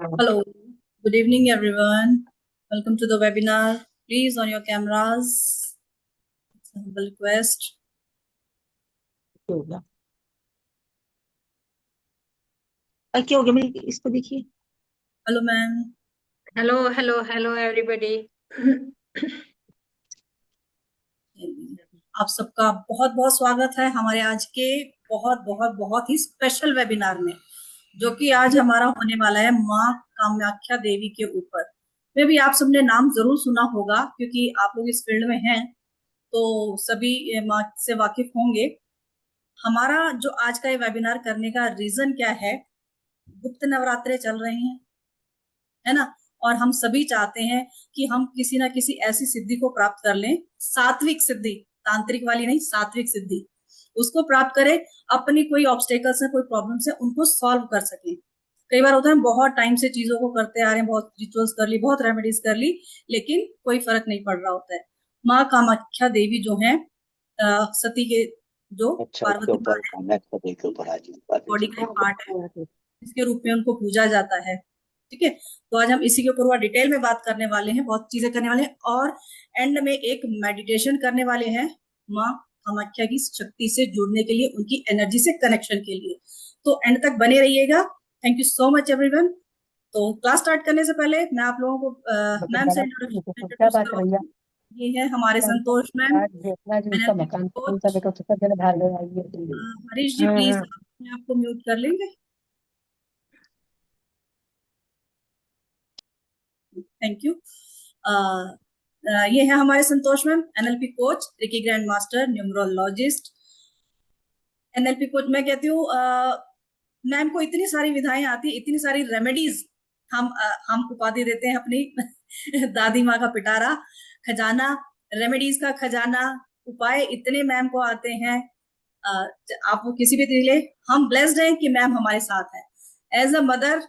Hello, good evening everyone. Welcome to the webinar. Please on your cameras. It's a humble request. क्या हो गया? क्या हो गया मेरी इसको देखिए। Hello ma'am. Hello, everybody. आप सबका बहुत बहुत स्वागत है हमारे आज के बहुत ही स्पेशल वेबिनार में, जो कि आज हमारा होने वाला है माँ कामाख्या देवी के ऊपर। मे भी आप सबने नाम जरूर सुना होगा, क्योंकि आप लोग इस फील्ड में हैं तो सभी माँ से वाकिफ होंगे। हमारा जो आज का ये वेबिनार करने का रीजन क्या है, गुप्त नवरात्रे चल रहे हैं, है ना। और हम सभी चाहते हैं कि हम किसी ना किसी ऐसी सिद्धि को प्राप्त कर लें, सात्विक सिद्धि, तांत्रिक वाली नहीं, सात्विक सिद्धि उसको प्राप्त करें। अपनी कोई ऑब्स्टेकल्स है, कोई प्रॉब्लम्स है, उनको सॉल्व कर सके। कई बार होता है हम बहुत टाइम से चीजों को करते आ रहे हैं, बहुत रिचुअल्स कर ली, बहुत रेमेडीज कर ली, लेकिन कोई फर्क नहीं पड़ रहा होता है। माँ कामाख्या देवी जो है, सती के जो पार्वती माँ है, बॉडी का एक पार्ट है, इसके रूप में उनको पूजा जाता है। ठीक है, तो आज हम इसी के ऊपर डिटेल में बात करने वाले हैं, बहुत चीजें करने वाले हैं, और एंड में एक मेडिटेशन करने वाले हैं माँ कामाख्या की शक्ति से जुड़ने के लिए, उनकी एनर्जी से कनेक्शन के लिए। तो एंड तक बने रहिएगा। Thank you so much everyone. तो क्लास स्टार्ट करने से पहले मैं आप लोगों को मैम से क्या बात है भैया? ये है हमारे संतोष मैम, देखना जी उसका मकान कौन सा देखो तो सब जने भाग गए आइए। हरीश जी प्लीज अपने आप को म्यूट कर लेंगे। Thank you. ये है हमारे Santosh ma'am, NLP coach, Ricky grand master, numerologist. NLP coach मैं कहती हूँ, मैम को इतनी सारी विधाएं आती, इतनी सारी रेमेडीज, हम उपाधि देते हैं अपनी दादी माँ का पिटारा, खजाना, रेमेडीज का खजाना, उपाय इतने मैम को आते हैं। आप वो किसी भी तरीके, हम ब्लेस्ड हैं कि मैम हमारे साथ है, as a mother,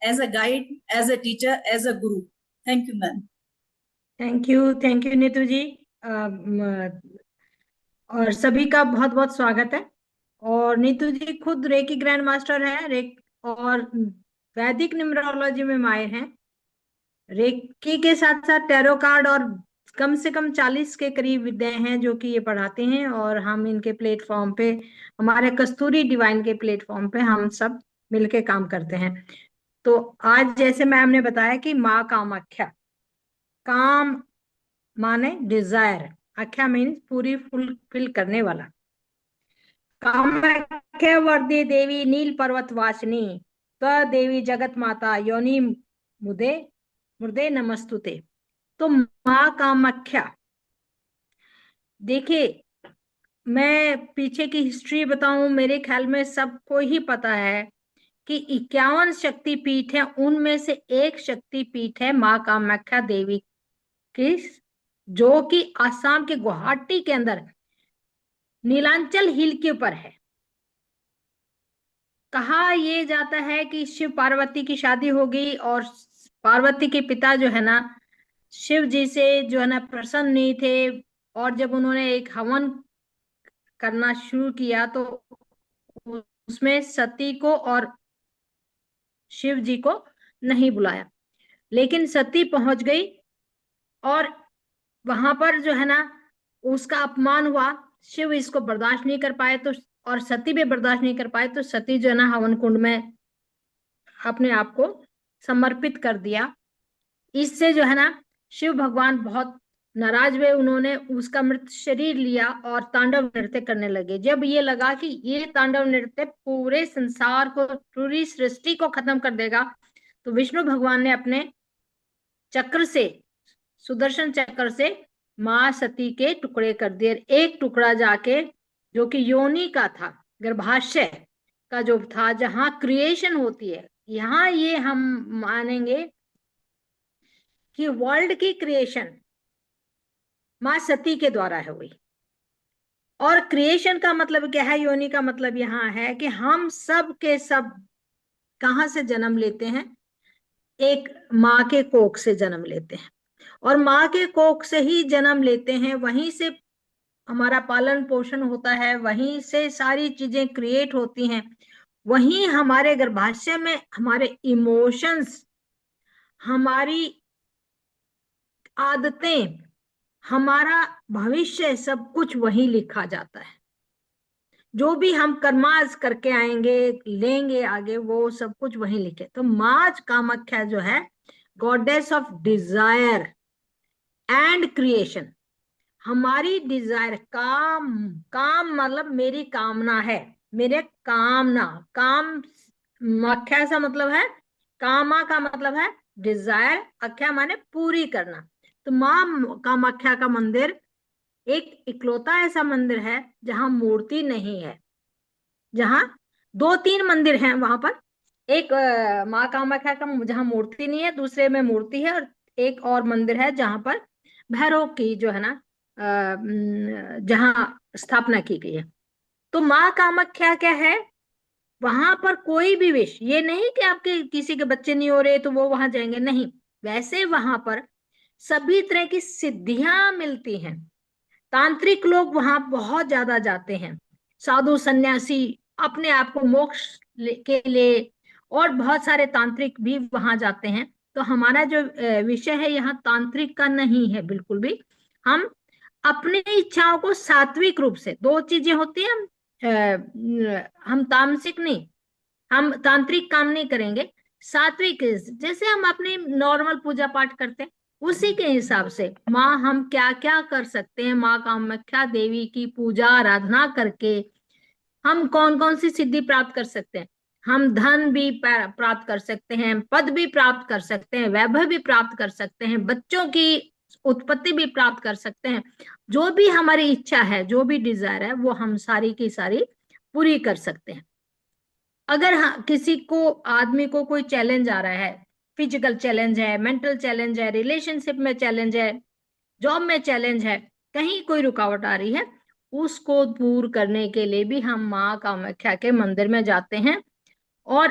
as a guide, as a teacher, as a guru. Thank you ma'am. Thank you Neetu ji. और सभी का बहुत बहुत स्वागत है। और नीतू जी खुद रेकी ग्रैंड मास्टर है, और वैदिक न्यूमरोलॉजी में माहिर हैं। रेकी के साथ साथ टैरो कार्ड और कम से कम 40 के करीब विद्याएं हैं जो कि ये पढ़ाते हैं, और हम इनके प्लेटफॉर्म पे, हमारे कस्तूरी डिवाइन के प्लेटफॉर्म पे हम सब मिलके काम करते हैं। तो आज जैसे मैम ने बताया कि माँ कामाख्या, काम माने डिजायर, आख्या मीन्स पूरी फुलफिल करने वाला। कामाख्या वर्दे देवी नील पर्वत वासिनी, देवी जगत माता योनि मुदे मुर्दे नमस्तुते। तो माँ कामाख्या, देखिए मैं पीछे की हिस्ट्री बताऊं, मेरे ख्याल में सबको ही पता है कि 51 शक्तिपीठ है, उनमें से एक शक्तिपीठ है माँ कामाख्या देवी की, जो कि आसाम के गुवाहाटी के अंदर नीलांचल हिल के ऊपर है। कहा यह जाता है कि शिव पार्वती की शादी हो गई, और पार्वती के पिता जो है ना, शिव जी से जो है ना प्रसन्न नहीं थे, और जब उन्होंने एक हवन करना शुरू किया तो उसमें सती को और शिव जी को नहीं बुलाया, लेकिन सती पहुंच गई, और वहां पर जो है ना उसका अपमान हुआ। शिव इसको बर्दाश्त नहीं कर पाए, तो और सती भी बर्दाश्त नहीं कर पाए, तो सती जो है ना हवन कुंड में अपने आप को समर्पित कर दिया। इससे जो है ना शिव भगवान बहुत नाराज हुए, उन्होंने उसका मृत शरीर लिया और तांडव नृत्य करने लगे। जब ये लगा कि ये तांडव नृत्य पूरे संसार को, पूरी सृष्टि को खत्म कर देगा, तो विष्णु भगवान ने अपने चक्र से, सुदर्शन चक्र से मां सती के टुकड़े कर दिए। एक टुकड़ा जाके जो कि योनि का था, गर्भाशय का जो था, जहां क्रिएशन होती है, यहां ये हम मानेंगे कि वर्ल्ड की क्रिएशन मां सती के द्वारा है हुई। और क्रिएशन का मतलब क्या है, योनि का मतलब यहाँ है कि हम सब के सब कहां से जन्म लेते हैं, एक माँ के कोख से जन्म लेते हैं, और माँ के कोख से ही जन्म लेते हैं, वहीं से हमारा पालन पोषण होता है, वहीं से सारी चीजें क्रिएट होती हैं। वहीं हमारे गर्भाशय में हमारे इमोशंस, हमारी आदतें, हमारा भविष्य, सब कुछ वहीं लिखा जाता है। जो भी हम कर्मास करके आएंगे, लेंगे आगे, वो सब कुछ वहीं लिखे। तो माँ कामाख्या जो है, goddess of desire and creation, हमारी डिजायर, काम, काम मतलब मेरी कामना है, मेरे कामना, काम, मख्या सा मतलब है, कामा का मतलब है डिजायर, अख्या माने पूरी करना। तो माँ कामाख्या का मंदिर एक इकलौता ऐसा मंदिर है जहां मूर्ति नहीं है, जहां 2-3 मंदिर हैं वहां पर। एक माँ कामाख्या का जहां मूर्ति नहीं है, दूसरे में मूर्ति है, और एक और मंदिर है जहां पर भैरव की जो है ना जहां स्थापना की गई है। तो माँ कामाख्या क्या है, वहां पर कोई भी विश, ये नहीं कि आपके किसी के बच्चे नहीं हो रहे तो वो वहां जाएंगे, नहीं, वैसे वहां पर सभी तरह की सिद्धियां मिलती हैं। तांत्रिक लोग वहां बहुत ज्यादा जाते हैं, साधु सन्यासी अपने आप को मोक्ष के लिए, और बहुत सारे तांत्रिक भी वहां जाते हैं। तो हमारा जो विषय है यहाँ तांत्रिक का नहीं है बिल्कुल भी। हम अपनी इच्छाओं को सात्विक रूप से, दो चीजें होती हैं, हम तामसिक नहीं, हम तांत्रिक काम नहीं करेंगे, सात्विक, जैसे हम अपनी नॉर्मल पूजा पाठ करते हैं उसी के हिसाब से माँ हम क्या क्या कर सकते हैं, माँ कामाख्या देवी की पूजा आराधना करके हम कौन कौन सी सिद्धि प्राप्त कर सकते हैं। हम धन भी प्राप्त कर सकते हैं, पद भी प्राप्त कर सकते हैं, वैभव भी प्राप्त कर सकते हैं, बच्चों की उत्पत्ति भी प्राप्त कर सकते हैं। जो भी हमारी इच्छा है, जो भी डिजायर है, वो हम सारी की सारी पूरी कर सकते हैं। अगर किसी को, आदमी को कोई चैलेंज आ रहा है, फिजिकल चैलेंज है, मेंटल चैलेंज है, रिलेशनशिप में चैलेंज है, जॉब में चैलेंज है, कहीं कोई रुकावट आ रही है, उसको दूर करने के लिए भी हम माँ कामाख्या के मंदिर में जाते हैं। और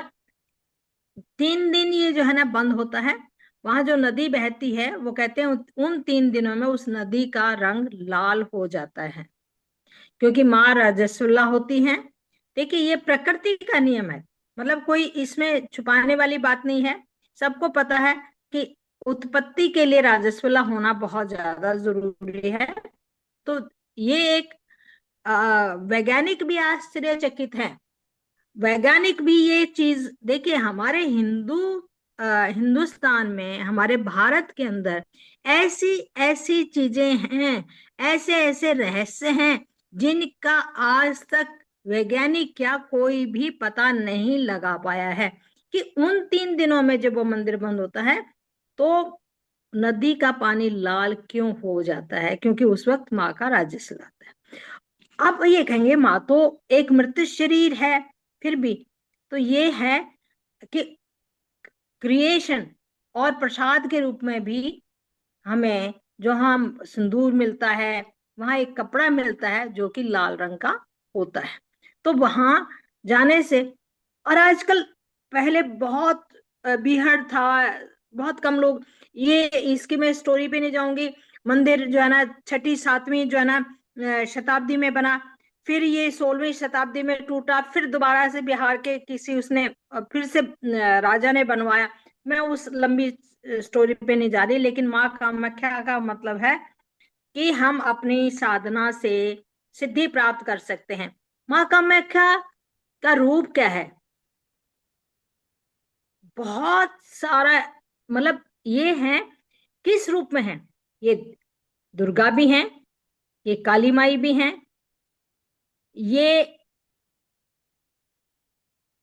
3 दिन ये जो है ना बंद होता है। वहां जो नदी बहती है, वो कहते हैं उन 3 दिनों में उस नदी का रंग लाल हो जाता है, क्योंकि माँ राजस्वला होती हैं। देखिए, ये प्रकृति का नियम है, मतलब कोई इसमें छुपाने वाली बात नहीं है। सबको पता है कि उत्पत्ति के लिए राजस्वला होना बहुत ज्यादा जरूरी है। तो ये एक वैज्ञानिक भी आश्चर्यचकित है, वैज्ञानिक भी ये चीज, देखिए हमारे हिंदुस्तान में, हमारे भारत के अंदर ऐसी ऐसी चीजें हैं, ऐसे ऐसे रहस्य हैं जिनका आज तक वैज्ञानिक क्या कोई भी पता नहीं लगा पाया है, कि उन 3 दिनों में जब वो मंदिर बंद होता है तो नदी का पानी लाल क्यों हो जाता है, क्योंकि उस वक्त माँ का राजस्व आता है। आप ये कहेंगे माँ तो एक मृत शरीर है, फिर भी तो ये है कि क्रिएशन और प्रसाद के रूप में भी हमें जो हम सिंदूर मिलता है, वहां एक कपड़ा मिलता है जो कि लाल रंग का होता है। तो वहां जाने से, और आजकल, पहले बहुत बीहड़ था, बहुत कम लोग, ये इसकी मैं स्टोरी पे नहीं जाऊंगी। मंदिर जो है ना 6वीं 7वीं जो है ना शताब्दी में बना, फिर ये 16वीं शताब्दी में टूटा, फिर दोबारा से बिहार के किसी उसने फिर से राजा ने बनवाया। मैं उस लंबी स्टोरी पे नहीं जा रही, लेकिन माँ कामाख्या का मतलब है कि हम अपनी साधना से सिद्धि प्राप्त कर सकते हैं। माँ कामाख्या का रूप क्या है, बहुत सारा, मतलब ये है, किस रूप में है, ये दुर्गा भी हैं, ये काली माई भी हैं, ये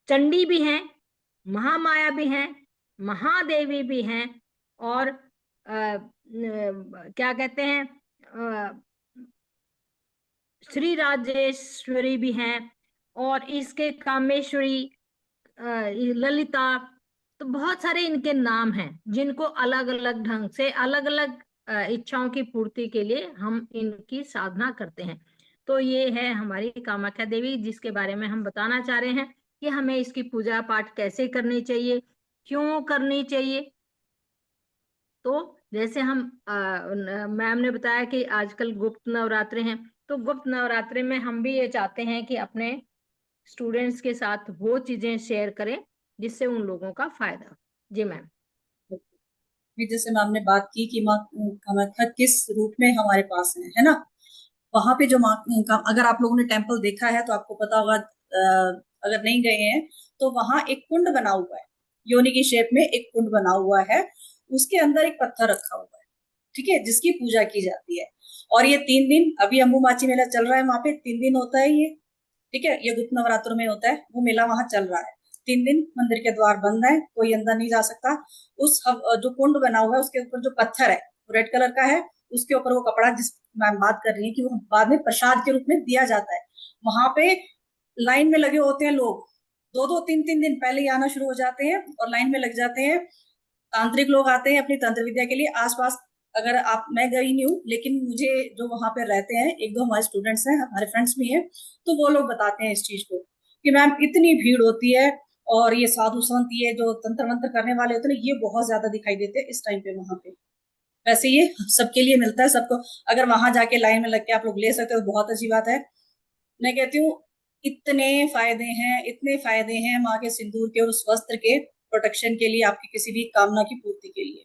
चंडी भी हैं, महामाया भी हैं, महादेवी भी हैं, और क्या कहते हैं, श्री राजेश्वरी भी हैं, और इसके कामेश्वरी, ललिता। तो बहुत सारे इनके नाम हैं जिनको अलग अलग ढंग से, अलग अलग इच्छाओं की पूर्ति के लिए हम इनकी साधना करते हैं। तो ये है हमारी कामाख्या देवी, जिसके बारे में हम बताना चाह रहे हैं कि हमें इसकी पूजा पाठ कैसे करनी चाहिए, क्यों करनी चाहिए। तो जैसे हम मैम ने बताया कि आजकल गुप्त नवरात्रे हैं, तो गुप्त नवरात्रे में हम भी ये चाहते हैं कि अपने स्टूडेंट्स के साथ वो चीजें शेयर करें जिससे उन लोगों का फायदा। जी मैम। भी जैसे मैम ने बात की कि माँ कामाख्या किस रूप में हमारे पास है ना। वहां पे जो माँ अगर आप लोगों ने टेम्पल देखा है तो आपको पता होगा, अगर नहीं गए हैं तो वहां एक कुंड बना हुआ है, योनि की शेप में एक कुंड बना हुआ है, उसके अंदर एक पत्थर रखा हुआ है, ठीक है, जिसकी पूजा की जाती है। और ये 3 दिन, अभी अम्बुबाची मेला चल रहा है, वहां पे 3 दिन होता है ये, ठीक है, ये गुप्त नवरात्र में होता है, वो मेला वहां चल रहा है। 3 दिन मंदिर के द्वार बंद है, कोई अंदर नहीं जा सकता। उस जो कुंड बना हुआ है उसके ऊपर जो पत्थर है रेड कलर का है, उसके ऊपर वो कपड़ा जिस मैम बात कर रही है कि वो बाद में प्रसाद के रूप में दिया जाता है। वहां पे लाइन में लगे होते हैं लोग, 2-2 3-3 दिन पहले ही आना शुरू हो जाते हैं और लाइन में लग जाते हैं। तांत्रिक लोग आते हैं अपनी तंत्र विद्या के लिए। आसपास, अगर आप, मैं गई नहीं हूँ लेकिन मुझे जो वहां पे रहते हैं, 1-2 हमारे स्टूडेंट्स हैं, हमारे फ्रेंड्स भी हैं, तो वो लोग बताते हैं इस चीज को कि मैम इतनी भीड़ होती है, और ये साधु संत, ये जो तंत्र मंत्र करने वाले होते हैं, ये बहुत ज्यादा दिखाई देते हैं इस टाइम पे वहां पे। वैसे ये सबके लिए मिलता है, सबको अगर वहां जाके लाइन में लग के आप लोग ले सकते हो तो बहुत अच्छी बात है। मैं कहती हूँ इतने फायदे हैं, इतने फायदे हैं माँ के सिंदूर के और उस वस्त्र के प्रोटेक्शन के लिए, आपकी किसी भी कामना की पूर्ति के लिए।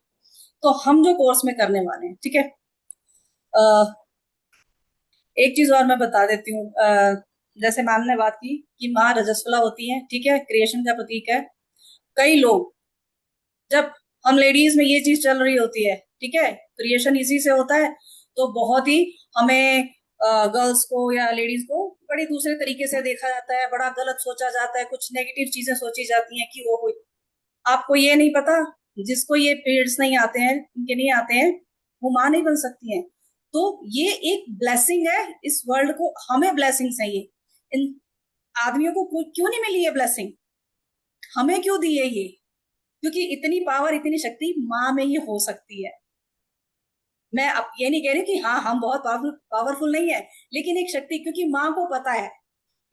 तो हम जो कोर्स में करने वाले हैं, ठीक है, एक चीज और मैं बता देती हूँ। जैसे मैम ने बात की कि माँ रजस्वला होती है, ठीक है, क्रिएशन का प्रतीक है। कई लोग, जब हम लेडीज में ये चीज चल रही होती है, ठीक है, क्रिएशन इसी से होता है, तो बहुत ही हमें गर्ल्स को या लेडीज को बड़ी दूसरे तरीके से देखा जाता है, बड़ा गलत सोचा जाता है, कुछ नेगेटिव चीजें सोची जाती हैं कि वो, आपको ये नहीं पता, जिसको ये पीरियड्स नहीं आते हैं, इनके नहीं आते हैं, वो माँ नहीं बन सकती हैं। तो ये एक ब्लेसिंग है इस वर्ल्ड को, हमें ब्लेसिंग्स है ये। इन आदमियों को क्यों नहीं मिली ये ब्लेसिंग, हमें क्यों दी है ये? क्योंकि इतनी पावर, इतनी शक्ति माँ में ही हो सकती है। मैं अब ये नहीं कह रही कि हाँ हम बहुत पावरफुल नहीं है, लेकिन एक शक्ति, क्योंकि माँ को पता है,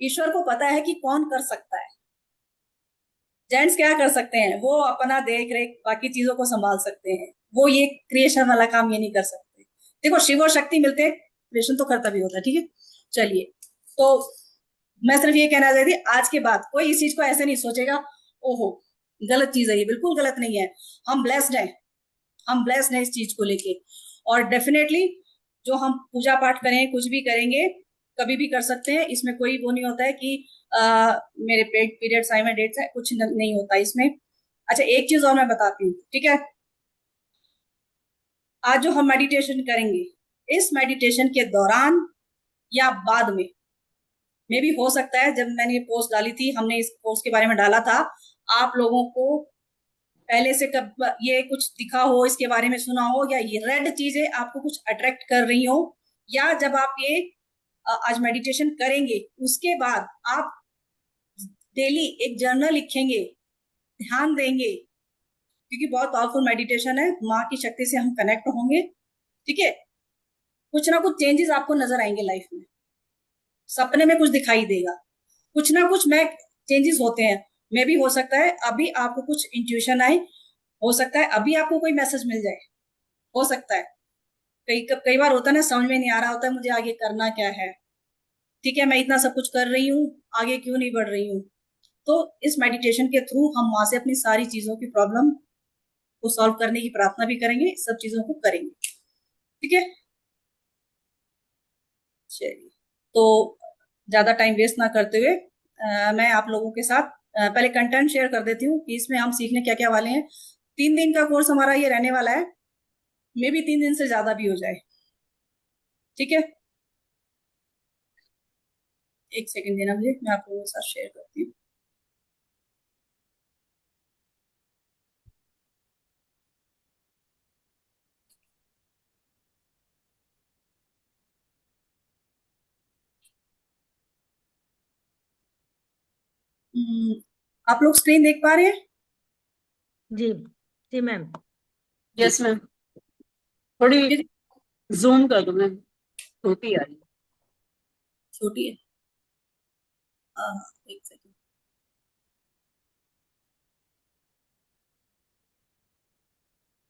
ईश्वर को पता है कि कौन कर सकता है। जेंट्स क्या कर सकते हैं, वो अपना देख रेख बाकी चीजों को संभाल सकते हैं, वो ये क्रिएशन वाला काम ये नहीं कर सकते। देखो शिव और शक्ति मिलते हैं, क्रिएशन तो करता भी होता है, ठीक है। चलिए, तो मैं सिर्फ ये कहना चाहती थी, आज के बाद कोई इस चीज को ऐसे नहीं सोचेगा ओहो गलत चीज है, ये बिल्कुल गलत नहीं है। हम ब्लेस्ड हैं, हम ब्लेस्ड हैं इस चीज को लेके। और डेफिनेटली जो हम पूजा पाठ करें, कुछ भी करेंगे, कभी भी कर सकते हैं, इसमें कोई वो नहीं होता है कि मेरे पेट पीरियड्स आए, में डेट्स है, कुछ नहीं होता इसमें। अच्छा एक चीज और मैं बताती हूँ, ठीक है, आज जो हम मेडिटेशन करेंगे, इस मेडिटेशन के दौरान या बाद में भी हो सकता है, जब मैंने ये पोस्ट डाली थी, हमने इस पोस्ट के बारे में डाला था, आप लोगों को पहले से कब ये कुछ दिखा हो, इसके बारे में सुना हो, या ये रेड चीजें आपको कुछ अट्रैक्ट कर रही हो, या जब आप ये आज मेडिटेशन करेंगे उसके बाद आप डेली एक जर्नल लिखेंगे, ध्यान देंगे, क्योंकि बहुत पावरफुल मेडिटेशन है, माँ की शक्ति से हम कनेक्ट होंगे, ठीक है। कुछ ना कुछ चेंजेस आपको नजर आएंगे लाइफ में, सपने में कुछ दिखाई देगा, कुछ ना कुछ में चेंजेस होते हैं। मे भी हो सकता है अभी आपको कुछ इंट्यूशन आए, हो सकता है अभी आपको कोई मैसेज मिल जाए, हो सकता है। कई बार होता है ना, समझ में नहीं आ रहा होता है मुझे आगे करना क्या है, ठीक है, मैं इतना सब कुछ कर रही हूँ, आगे क्यों नहीं बढ़ रही हूँ। तो इस मेडिटेशन के थ्रू हम वहां से अपनी सारी चीजों की प्रॉब्लम को सॉल्व करने की प्रार्थना भी करेंगे, सब चीजों को करेंगे, ठीक है। चलिए, तो ज्यादा टाइम वेस्ट ना करते हुए मैं आप लोगों के साथ पहले कंटेंट शेयर कर देती हूँ कि इसमें हम सीखने क्या क्या वाले हैं। 3 दिन का कोर्स हमारा ये रहने वाला है, मे भी 3 दिन से ज्यादा भी हो जाए, ठीक है। एक सेकंड देना मुझे, मैं आप लोगों के साथ शेयर करती हूँ। आप लोग स्क्रीन देख पा रहे हैं? जी जी मैम। यस मैम, थोड़ी ये जूम कर दो मैम, छोटी आ रही है। छोटी है, हाँ, एक सेकंड।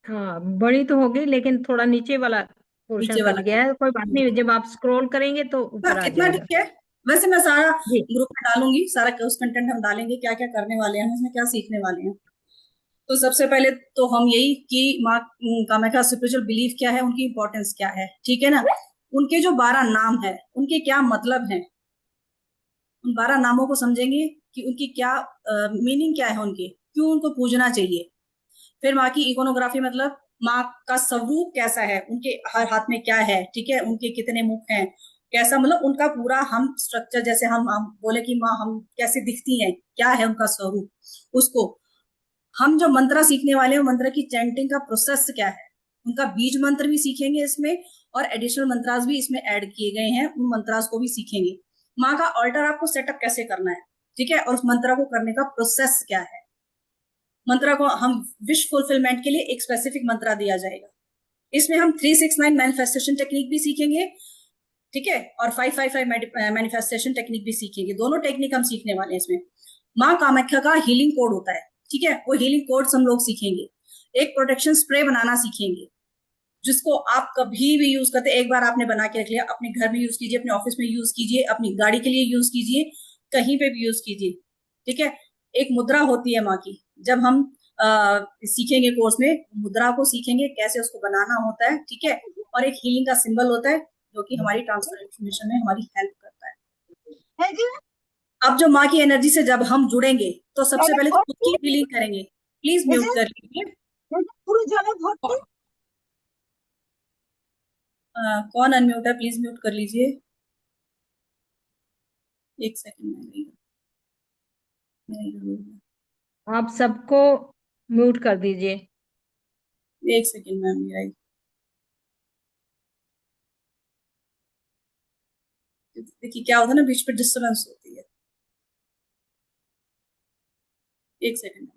हाँ बड़ी तो होगी लेकिन थोड़ा नीचे वाला पोर्शन नीचे कट वाला गया है, कोई बात नहीं, जब आप स्क्रॉल करेंगे तो ऊपर आ इतना जाएगा। ठीक है, वैसे मैं सारा जी ग्रुप में डालूंगी, सारा कोर्स कंटेंट हम डालेंगे, क्या क्या करने वाले हैं, इसमें क्या सीखने वाले हैं। तो सबसे पहले तो हम यही कि माँ कामाख्या स्पिरिचुअल बिलीफ क्या है, उनकी इंपॉर्टेंस क्या है, ठीक है ना। उनके जो 12 नाम है उनके क्या मतलब है, उन 12 नामों को समझेंगे कि उनकी क्या मीनिंग क्या है, उनके क्यों उनको पूजना चाहिए। फिर माँ की इकोनोग्राफी, मतलब माँ का स्वरूप कैसा है, उनके हर हाथ में क्या है, ठीक है, उनके कितने मुख हैं, कैसा, मतलब उनका पूरा हम स्ट्रक्चर, जैसे हम बोले कि माँ हम कैसे दिखती हैं, क्या है उनका स्वरूप, उसको हम जो मंत्र सीखने वाले हैं मंत्र की चैंटिंग का प्रोसेस क्या है, उनका बीज मंत्र भी सीखेंगे इसमें, और एडिशनल मंत्रास भी इसमें ऐड किए गए हैं, उन मंत्रास को भी सीखेंगे। माँ का ऑल्टर आपको सेटअप कैसे करना है, ठीक है, और उस मंत्र को करने का प्रोसेस क्या है। मंत्र को हम विश फुलफिलमेंट के लिए एक स्पेसिफिक मंत्र दिया जाएगा। इसमें हम 369 मैनिफेस्टेशन टेक्निक भी सीखेंगे, ठीक है, और 555 मैनिफेस्टेशन टेक्निक भी सीखेंगे। दोनों टेक्निक हम सीखने वाले हैं इसमें। माँ कामाख्या का हीलिंग कोड होता है, ठीक है, वो हीलिंग कोड्स हम लोग सीखेंगे। एक प्रोटेक्शन स्प्रे बनाना सीखेंगे, जिसको आप कभी भी यूज करते, एक बार आपने बना के रख लिया, अपने घर में यूज कीजिए, अपने ऑफिस में यूज कीजिए, अपनी गाड़ी के लिए यूज कीजिए, कहीं पे भी यूज कीजिए, ठीक है। एक मुद्रा होती है माँ की, जब हम सीखेंगे कोर्स में, मुद्रा को सीखेंगे कैसे उसको बनाना होता है, ठीक है। और एक हीलिंग का सिंबल होता है जो कि हमारी ट्रांसफॉर्मेशन में हमारी हेल्प करता है। अब जो माँ की एनर्जी से जब हम जुड़ेंगे तो सबसे पहले तो खुद की हीलिंग करेंगे। प्लीज म्यूट कर लीजिए। कौन अनम्यूट है, प्लीज म्यूट कर लीजिए। एक सेकंड में आप सबको म्यूट कर दीजिए। एक सेकंड मैम, मेरा देखिए क्या होता है ना, बीच पे डिस्टर्बेंस होती है। एक सेकंड।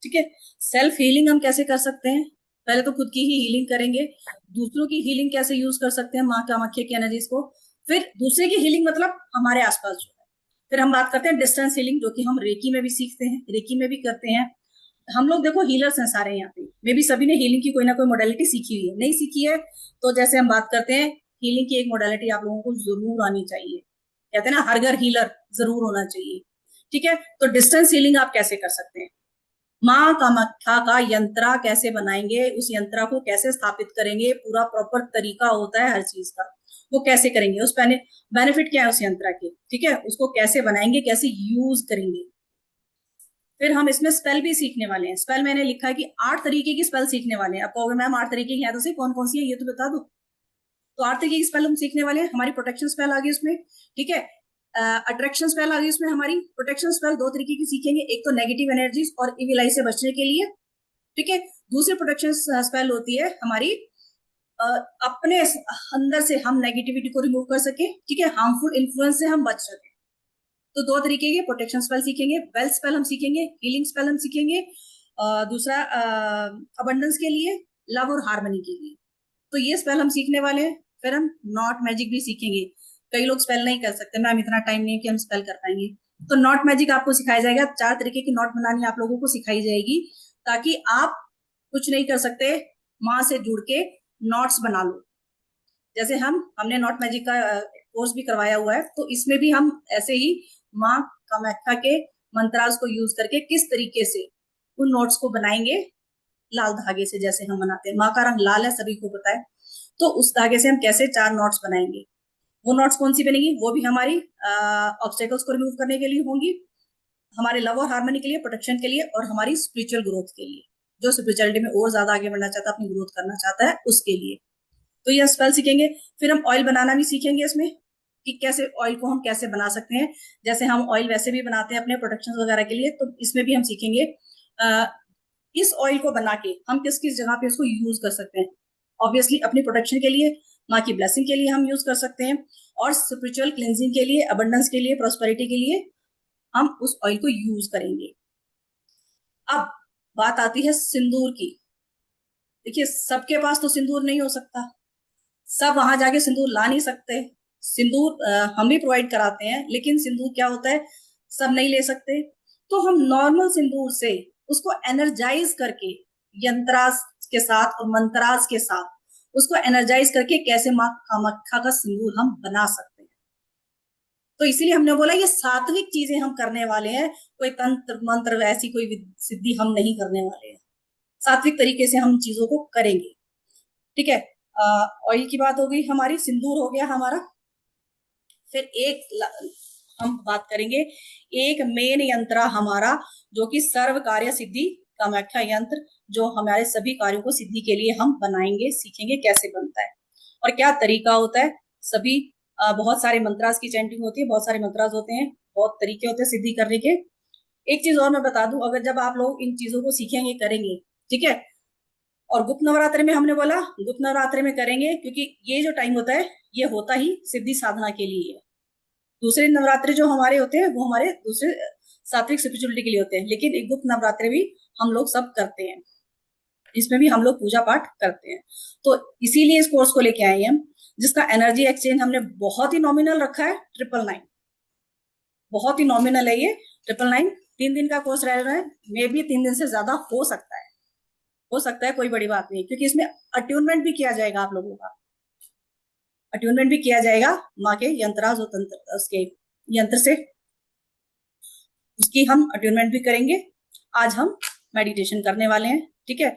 ठीक है, सेल्फ हीलिंग हम कैसे कर सकते हैं, पहले तो खुद की ही हीलिंग करेंगे। दूसरों की हीलिंग कैसे यूज कर सकते हैं माँ कामाख्या की एनर्जीज को। फिर दूसरे की हीलिंग मतलब हमारे आसपास जो है। फिर हम बात करते हैं डिस्टेंस हीलिंग, जो कि हम रेकी में भी सीखते हैं, रेकी में भी करते हैं। हम लोग देखो हीलर्स हैं सारे यहाँ पे, मे भी सभी ने हीलिंग की कोई ना कोई मोडेलिटी सीखी हुई है, नहीं सीखी है तो जैसे हम बात करते हैं, हीलिंग की एक मोडेलिटी आप लोगों को जरूर आनी चाहिए, कहते हैं ना हर घर हीलर जरूर होना चाहिए, ठीक है। तो डिस्टेंस हीलिंग आप कैसे कर सकते हैं, माँ कामाख्या का यंत्रा कैसे बनाएंगे, उस यंत्रा को कैसे स्थापित करेंगे, पूरा प्रॉपर तरीका होता है हर चीज का, वो कैसे करेंगे, उस बेनिफिट क्या है उस यंत्रा के, ठीक है, उसको कैसे बनाएंगे, कैसे यूज करेंगे। फिर हम इसमें स्पेल भी सीखने वाले हैं। स्पेल मैंने लिखा है कि 8 तरीके की स्पेल सीखने वाले हैं। अब कहोगे मैम 8 तरीके की है तो सही, कौन कौन सी है ये तो बता दो। तो 8 तरीके की स्पेल हम सीखने वाले हैं। हमारी प्रोटेक्शन स्पेल आ गई उसमें, ठीक है। अट्रैक्शन स्पेल आ गई उसमें। हमारी प्रोटेक्शन स्पेल 2 तरीके की सीखेंगे, एक तो नेगेटिव एनर्जीज और इविल आई से बचने के लिए, ठीक है। दूसरी प्रोटेक्शन स्पेल होती है हमारी अपने अंदर से हम नेगेटिविटी को रिमूव कर सके, ठीक है, हार्मफुल इन्फ्लुएंस से हम बच सके। तो 2 तरीके के प्रोटेक्शन स्पेल सीखेंगे, वेल्थ स्पेल हम सीखेंगे, हीलिंग स्पेल हम सीखेंगे, दूसरा अबंडेंस के लिए, लव और हार्मनी के लिए। तो ये स्पेल हम सीखने वाले हैं। फिर हम नॉट मैजिक भी सीखेंगे। कई लोग स्पेल नहीं कर सकते, मैम इतना टाइम नहीं है कि हम स्पेल कर पाएंगे, तो नॉट मैजिक आपको सिखाया जाएगा। 4 तरीके की नॉट बनानी आप लोगों को सिखाई जाएगी, ताकि आप कुछ नहीं कर सकते, माँ से जुड़ के नॉट्स बना लो। जैसे हमने नॉट मैजिक का कोर्स भी करवाया हुआ है, तो इसमें भी हम ऐसे ही माँ कामाख्या के मंत्रास को यूज करके किस तरीके से उन नोट्स को बनाएंगे, लाल धागे से जैसे हम बनाते हैं, माँ का रंग लाल है सभी को पता है, तो उस धागे से हम कैसे 4 नोट्स बनाएंगे। वो नोट्स कौन सी बनेगी, वो भी हमारी ऑब्स्टेकल्स को रिमूव करने के लिए होंगी, हमारे लव और हार्मनी के लिए, प्रोटेक्शन के लिए, और हमारी स्पिरिचुअल ग्रोथ के लिए। जो स्पिरिचुअलिटी में और ज्यादा आगे बढ़ना चाहता है, अपनी ग्रोथ करना चाहता है, उसके लिए। तो ये स्पेल सीखेंगे। फिर हम ऑयल बनाना भी सीखेंगे इसमें, कि कैसे ऑयल को हम कैसे बना सकते हैं। जैसे हम ऑयल वैसे भी बनाते हैं अपने प्रोटेक्शन वगैरह के लिए, तो इसमें भी हम सीखेंगे इस ऑयल को बना के हम किस किस जगह पे उसको यूज कर सकते हैं। ऑब्वियसली अपनी प्रोटेक्शन के लिए, माँ की ब्लेसिंग के लिए हम यूज कर सकते हैं, और स्पिरिचुअल क्लिनजिंग के लिए, अबंडेंस के लिए, प्रॉस्पेरिटी के लिए हम उस ऑयल को यूज करेंगे। अब बात आती है सिंदूर की। देखिए सबके पास तो सिंदूर नहीं हो सकता, सब वहां जाके सिंदूर ला नहीं सकते। सिंदूर हम भी प्रोवाइड कराते हैं, लेकिन सिंदूर क्या होता है, सब नहीं ले सकते। तो हम नॉर्मल सिंदूर से उसको एनर्जाइज करके, यंत्रास के साथ और मंत्रास के साथ उसको एनर्जाइज करके कैसे माँ कामाख्या का सिंदूर हम बना सकते हैं। तो इसीलिए हमने बोला ये सात्विक चीजें हम करने वाले हैं, कोई तंत्र मंत्र ऐसी कोई सिद्धि हम नहीं करने वाले हैं, सात्विक तरीके से हम चीजों को करेंगे। ठीक है, ऑयल की बात हो गई हमारी, सिंदूर हो गया हमारा। फिर हम बात करेंगे एक मेन यंत्र हमारा, जो कि सर्व कार्य सिद्धि कामाख्या यंत्र, जो हमारे सभी कार्यों को सिद्धि के लिए हम बनाएंगे, सीखेंगे कैसे बनता है और क्या तरीका होता है। सभी बहुत सारे मंत्रास की चैंटिंग होती है, बहुत सारे मंत्रास होते हैं, बहुत तरीके होते हैं सिद्धि करने के। एक चीज और मैं बता दूं, अगर जब आप लोग इन चीजों को सीखेंगे करेंगे, ठीक है, और गुप्त नवरात्रि में हमने बोला गुप्त नवरात्रि में करेंगे, क्योंकि ये जो टाइम होता है ये होता ही सिद्धि साधना के लिए है। दूसरे नवरात्रि जो हमारे होते हैं वो हमारे दूसरे सात्विक स्पिरिचुअलिटी के लिए होते हैं, लेकिन एक गुप्त नवरात्रि भी हम लोग सब करते हैं, इसमें भी हम लोग पूजा पाठ करते हैं। तो इसीलिए इस कोर्स को लेके आए हैं हम, जिसका एनर्जी एक्सचेंज हमने बहुत ही नॉमिनल रखा है, 999, बहुत ही नॉमिनल है ये 999। 3 दिन का कोर्स रह रहा है, मे भी 3 दिन से ज्यादा हो सकता है, कोई बड़ी बात नहीं, क्योंकि इसमें अट्यूनमेंट भी किया जाएगा, आप लोगों का अट्यूनमेंट भी किया जाएगा माँ के यंत्राज और तंत्र उसके यंत्र से, उसकी हम अट्यूनमेंट भी करेंगे। आज हम मेडिटेशन करने वाले हैं, ठीक है।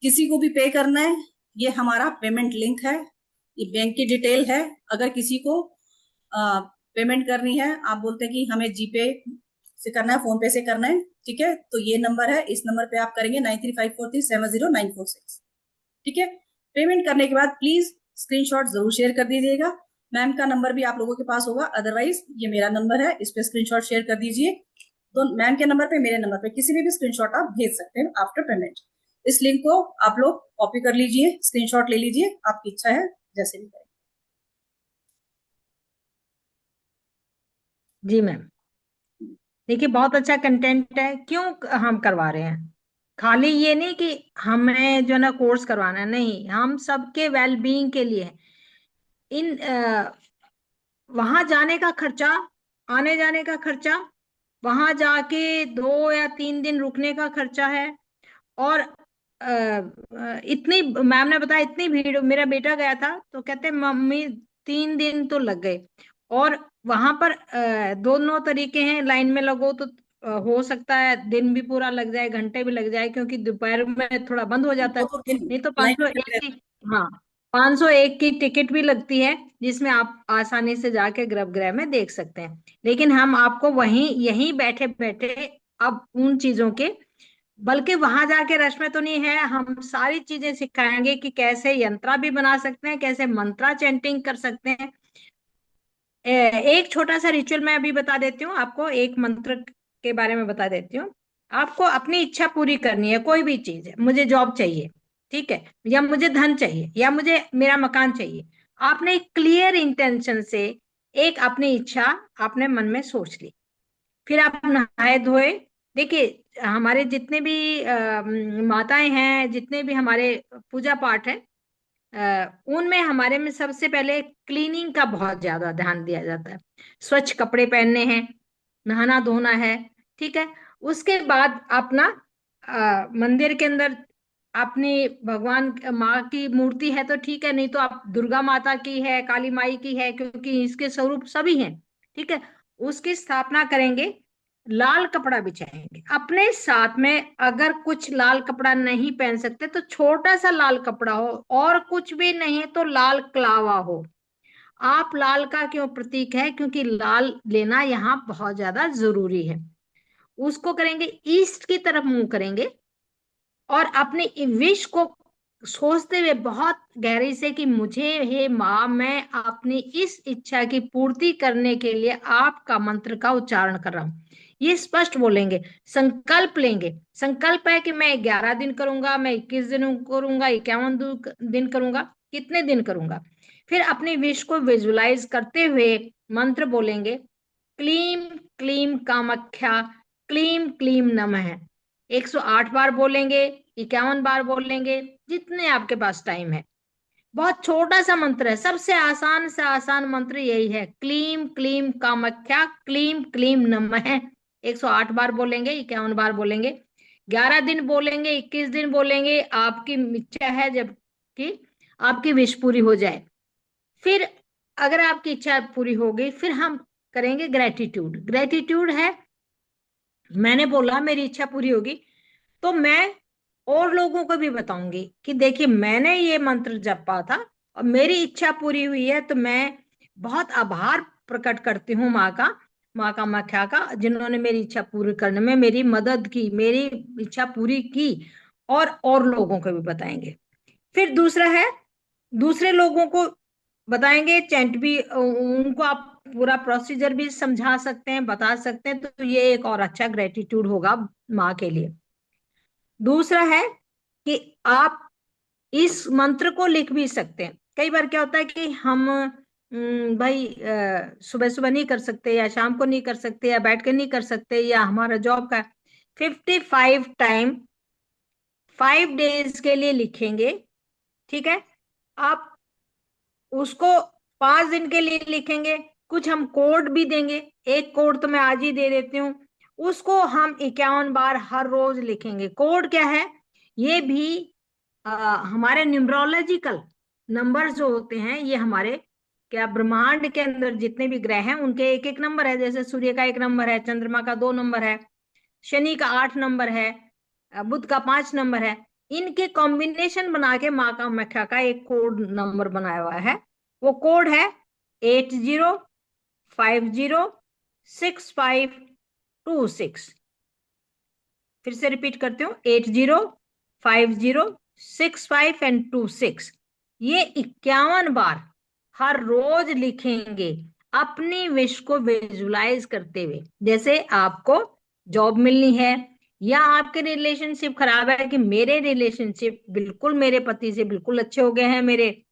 किसी को भी पे करना है, ये हमारा पेमेंट लिंक है, ये बैंक की डिटेल है। अगर किसी को पेमेंट करनी है, आप बोलते हैं कि हमें जीपे से करना है, फोन पे से करना है, ठीक है, तो ये नंबर है, इस नंबर पे आप करेंगे 9354370946, ठीक है। पेमेंट करने के बाद प्लीज स्क्रीनशॉट जरूर शेयर कर दीजिएगा। मैम का नंबर भी आप लोगों के पास होगा, अदरवाइज ये मेरा नंबर है, इस पे स्क्रीनशॉट शेयर कर दीजिए। तो मैम के नंबर पे, मेरे नंबर पे किसी भी स्क्रीनशॉट आप भेज सकते हैं आफ्टर पेमेंट। इस लिंक को आप लोग कॉपी कर लीजिए, स्क्रीनशॉट ले लीजिए, आपकी इच्छा है जैसे भी करें। जी मैम, देखिए बहुत अच्छा कंटेंट है। क्यों हम करवा रहे हैं? खाली ये नहीं कि हमें जो है ना कोर्स करवाना है, नहीं, हम सबके वेलबींग के लिए है। इन वहां जाने का खर्चा, आने जाने का खर्चा, वहां जाके 2 या 3 दिन रुकने का खर्चा है, और इतनी, मैम ने बताया इतनी भीड़, मेरा बेटा गया था तो कहते मम्मी 3 दिन तो लग गए। और वहां पर दोनों तरीके हैं, लाइन में लगो तो हो सकता है दिन भी पूरा लग जाए, घंटे भी लग जाए, क्योंकि दोपहर में थोड़ा बंद हो जाता है। 2 दिन नहीं तो लाइन 501 में की, हाँ, 501 की टिकट भी लगती है, जिसमें आप आसानी से जाके गर्भगृह में देख सकते हैं। लेकिन हम आपको वहीं यहीं बैठे बैठे अब उन चीजों के, बल्कि वहां जाके रश में तो नहीं है, हम सारी चीजें सिखाएंगे कि कैसे यंत्रा भी बना सकते हैं, कैसे मंत्रा चैंटिंग कर सकते हैं। एक छोटा सा रिचुअल मैं अभी बता देती हूँ आपको, एक मंत्र के बारे में बता देती हूँ। आपको अपनी इच्छा पूरी करनी है, कोई भी चीज है, मुझे जॉब चाहिए, ठीक है, या मुझे धन चाहिए, या मुझे मेरा मकान चाहिए। आपने क्लियर इंटेंशन से एक अपनी इच्छा आपने मन में सोच ली, फिर आप नहाए धोए। देखिए हमारे जितने भी माताएं हैं, जितने भी हमारे पूजा पाठ है, उनमें हमारे में सबसे पहले क्लीनिंग का बहुत ज्यादा ध्यान दिया जाता है। स्वच्छ कपड़े पहनने हैं, नहाना धोना है, ठीक है। उसके बाद अपना मंदिर के अंदर अपनी भगवान माँ की मूर्ति है तो ठीक है, नहीं तो आप दुर्गा माता की है, काली माई की है, क्योंकि इसके स्वरूप सभी हैं, ठीक है, उसकी स्थापना करेंगे। लाल कपड़ा बिछाएंगे अपने साथ में, अगर कुछ लाल कपड़ा नहीं पहन सकते तो छोटा सा लाल कपड़ा हो, और कुछ भी नहीं तो लाल कलावा हो। आप लाल का क्यों प्रतीक है? क्योंकि लाल लेना यहाँ बहुत ज्यादा जरूरी है। उसको करेंगे, ईस्ट की तरफ मुंह करेंगे, और अपने विश को सोचते हुए बहुत गहराई से कि मुझे, हे माँ, मैं अपनी इस इच्छा की पूर्ति करने के लिए आपका मंत्र का उच्चारण कर रहा हूं, ये स्पष्ट बोलेंगे। संकल्प लेंगे, संकल्प है कि मैं 11 दिन करूंगा, मैं 21 दिन करूंगा, 51 दिन करूंगा, कितने दिन करूंगा। फिर अपनी विश को विजुलाइज करते हुए मंत्र बोलेंगे, क्लीम क्लीम कामाख्या, क्लीम क्लीम नमः। 108 बार बोलेंगे, 51 बार बोलेंगे, जितने आपके पास टाइम है। बहुत छोटा सा मंत्र है, सबसे आसान से आसान मंत्र यही है, क्लीम क्लीम कामाख्या, क्लीम क्लीम नमः। 108 बार बोलेंगे, 51 बार बोलेंगे। 11 दिन बोलेंगे, 21 दिन बोलेंगे, आपकी इच्छा है जबकि आपकी विश पूरी हो जाए। फिर अगर आपकी इच्छा पूरी हो गई, फिर हम करेंगे ग्रेटिट्यूड। ग्रेटिट्यूड है, मैंने बोला मेरी इच्छा पूरी होगी तो मैं और लोगों को भी बताऊंगी कि देखिए मैंने ये मंत्र जपा था और मेरी इच्छा पूरी हुई है, तो मैं बहुत आभार प्रकट करती हूँ माँ कामाख्या का, जिन्होंने मेरी इच्छा पूरी करने में मेरी मदद की, मेरी इच्छा पूरी की। और लोगों को भी बताएंगे। फिर दूसरा है, दूसरे लोगों को बताएंगे, चैंट भी, उनको आप पूरा प्रोसीजर भी समझा सकते हैं, बता सकते हैं, तो ये एक और अच्छा ग्रेटिट्यूड होगा माँ के लिए। दूसरा है कि आप इस मंत्र को लिख भी सकते हैं। कई बार क्या होता है कि हम भाई सुबह सुबह नहीं कर सकते, या शाम को नहीं कर सकते, या बैठ कर नहीं कर सकते, या हमारा जॉब का 55 टाइम 5 डेज के लिए लिखेंगे। ठीक है, आप उसको 5 दिन के लिए लिखेंगे। कुछ हम कोड भी देंगे, एक कोड तो मैं आज ही दे देती हूँ, उसको हम 51 बार हर रोज लिखेंगे। कोड क्या है, ये भी हमारे न्यूमरोलॉजिकल नंबर जो होते हैं, ये हमारे क्या ब्रह्मांड के अंदर जितने भी ग्रह हैं उनके एक एक नंबर है। जैसे सूर्य का 1 नंबर है, चंद्रमा का 2 नंबर है, शनि का 8 नंबर है, बुध का 5 नंबर है। इनके कॉम्बिनेशन बना के माँ कामाख्या का एक कोड नंबर बनाया हुआ है। वो कोड है 80506526। फिर से रिपीट करती हूँ, 80506526। ये 51 बार हर रोज लिखेंगे अपनी विश को विजुलाइज करते हुए। जैसे आपको जॉब मिलनी है, या आपके रिलेशनशिप खराब है कि मेरे रिलेशनशिप बिल्कुल मेरे पति से बिल्कुल अच्छे हो गए हैं, मेरे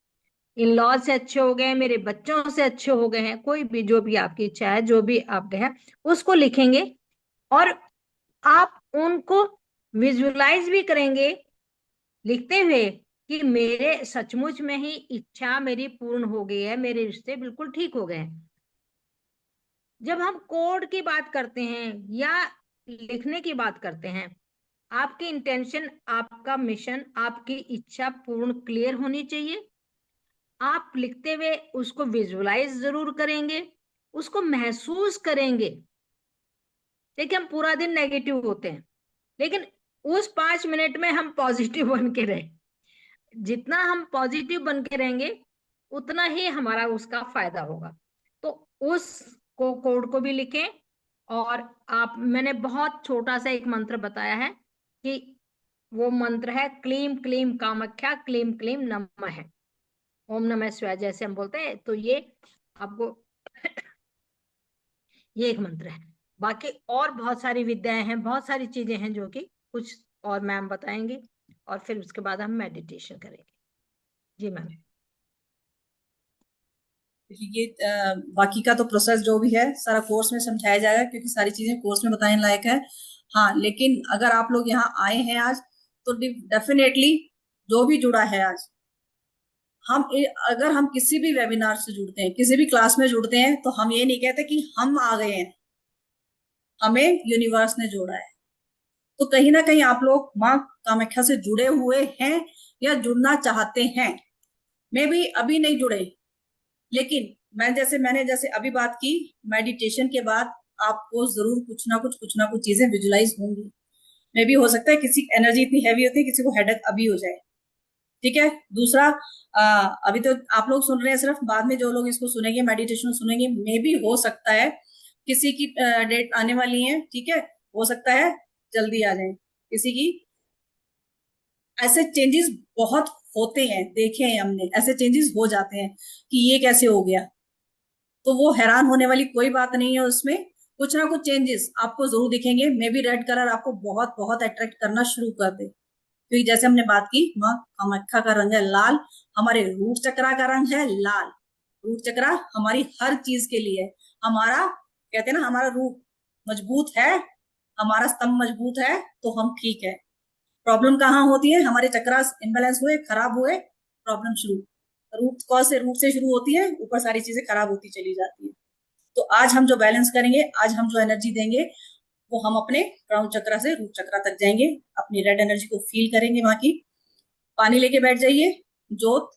इन लॉ से अच्छे हो गए हैं, मेरे बच्चों से अच्छे हो गए हैं, कोई भी जो भी आपकी इच्छा है, जो भी आपके है, उसको लिखेंगे। और आप उनको विजुलाइज भी करेंगे लिखते हुए कि मेरे सचमुच में ही इच्छा मेरी पूर्ण हो गई है, मेरे रिश्ते बिल्कुल ठीक हो गए हैं। जब हम कोड की बात करते हैं या लिखने की बात करते हैं, आपकी इंटेंशन, आपका मिशन, आपकी इच्छा पूर्ण क्लियर होनी चाहिए। आप लिखते हुए उसको विजुलाइज जरूर करेंगे, उसको महसूस करेंगे। देखिए हम पूरा दिन नेगेटिव होते हैं, लेकिन उस 5 मिनट में हम पॉजिटिव बन के रहे। जितना हम पॉजिटिव बन के रहेंगे उतना ही हमारा उसका फायदा होगा। तो उस कोड को भी लिखें। और आप, मैंने बहुत छोटा सा एक मंत्र बताया है कि वो मंत्र है क्लीम क्लीम कामाख्या क्लीम क्लीम नमः। ओम नमः शिवाय जैसे हम बोलते हैं, तो ये आपको ये एक मंत्र है। बाकी और बहुत सारी विद्याएं हैं, बहुत सारी चीजें हैं जो कि कुछ और मैम बताएंगे, और फिर उसके बाद हम मेडिटेशन करेंगे। जी मैम। ये बाकी का तो प्रोसेस जो भी है सारा कोर्स में समझाया जाएगा, क्योंकि सारी चीजें कोर्स में बताने लायक है। हाँ, लेकिन अगर आप लोग यहाँ आए हैं आज, तो डेफिनेटली जो भी जुड़ा है आज, अगर हम किसी भी वेबिनार से जुड़ते हैं, किसी भी क्लास में जुड़ते हैं, तो हम ये नहीं कहते कि हम आ गए हैं, हमें यूनिवर्स ने जोड़ा है। तो कहीं ना कहीं आप लोग माँ कामाख्या से जुड़े हुए हैं या जुड़ना चाहते हैं। मे भी अभी नहीं जुड़े, लेकिन मैंने जैसे अभी बात की, मेडिटेशन के बाद आपको जरूर कुछ ना कुछ चीजें विजुलाइज होंगी। मे भी हो सकता है किसी की एनर्जी इतनी हैवी होती है, किसी को हेडेक अभी हो जाए। ठीक है। दूसरा, अभी तो आप लोग सुन रहे हैं, सिर्फ बाद में जो लोग इसको सुनेंगे, मेडिटेशन सुनेंगे, मे भी हो सकता है किसी की डेट आने वाली है। ठीक है, हो सकता है जल्दी आ जाए किसी की। ऐसे चेंजेस बहुत होते हैं, देखे हैं हमने, ऐसे चेंजेस हो जाते हैं कि ये कैसे हो गया। तो वो हैरान होने वाली कोई बात नहीं है, उसमें कुछ ना कुछ चेंजेस आपको जरूर दिखेंगे। मे बी रेड कलर आपको बहुत बहुत अट्रैक्ट करना शुरू कर दे, क्योंकि जैसे हमने बात की, माँ कामाख्या का रंग है लाल, हमारे रूट चक्रा का रंग है लाल। रूट चक्रा हमारी हर चीज के लिए है। हमारा, कहते हैं ना, हमारा रूट मजबूत है, हमारा स्तंभ मजबूत है, तो हम ठीक है। प्रॉब्लम कहाँ होती है, हमारे चक्रास इम्बेलेंस हुए, खराब हुए, प्रॉब्लम शुरू। रूट कॉज से, रूट से शुरू होती है, ऊपर सारी चीजें खराब होती चली जाती है। तो आज हम जो बैलेंस करेंगे, आज हम जो एनर्जी देंगे, वो हम अपने क्राउन चक्रा से रूट चक्रा तक जाएंगे, अपनी रेड एनर्जी को फील करेंगे वहां की। पानी लेके बैठ जाइए, जोत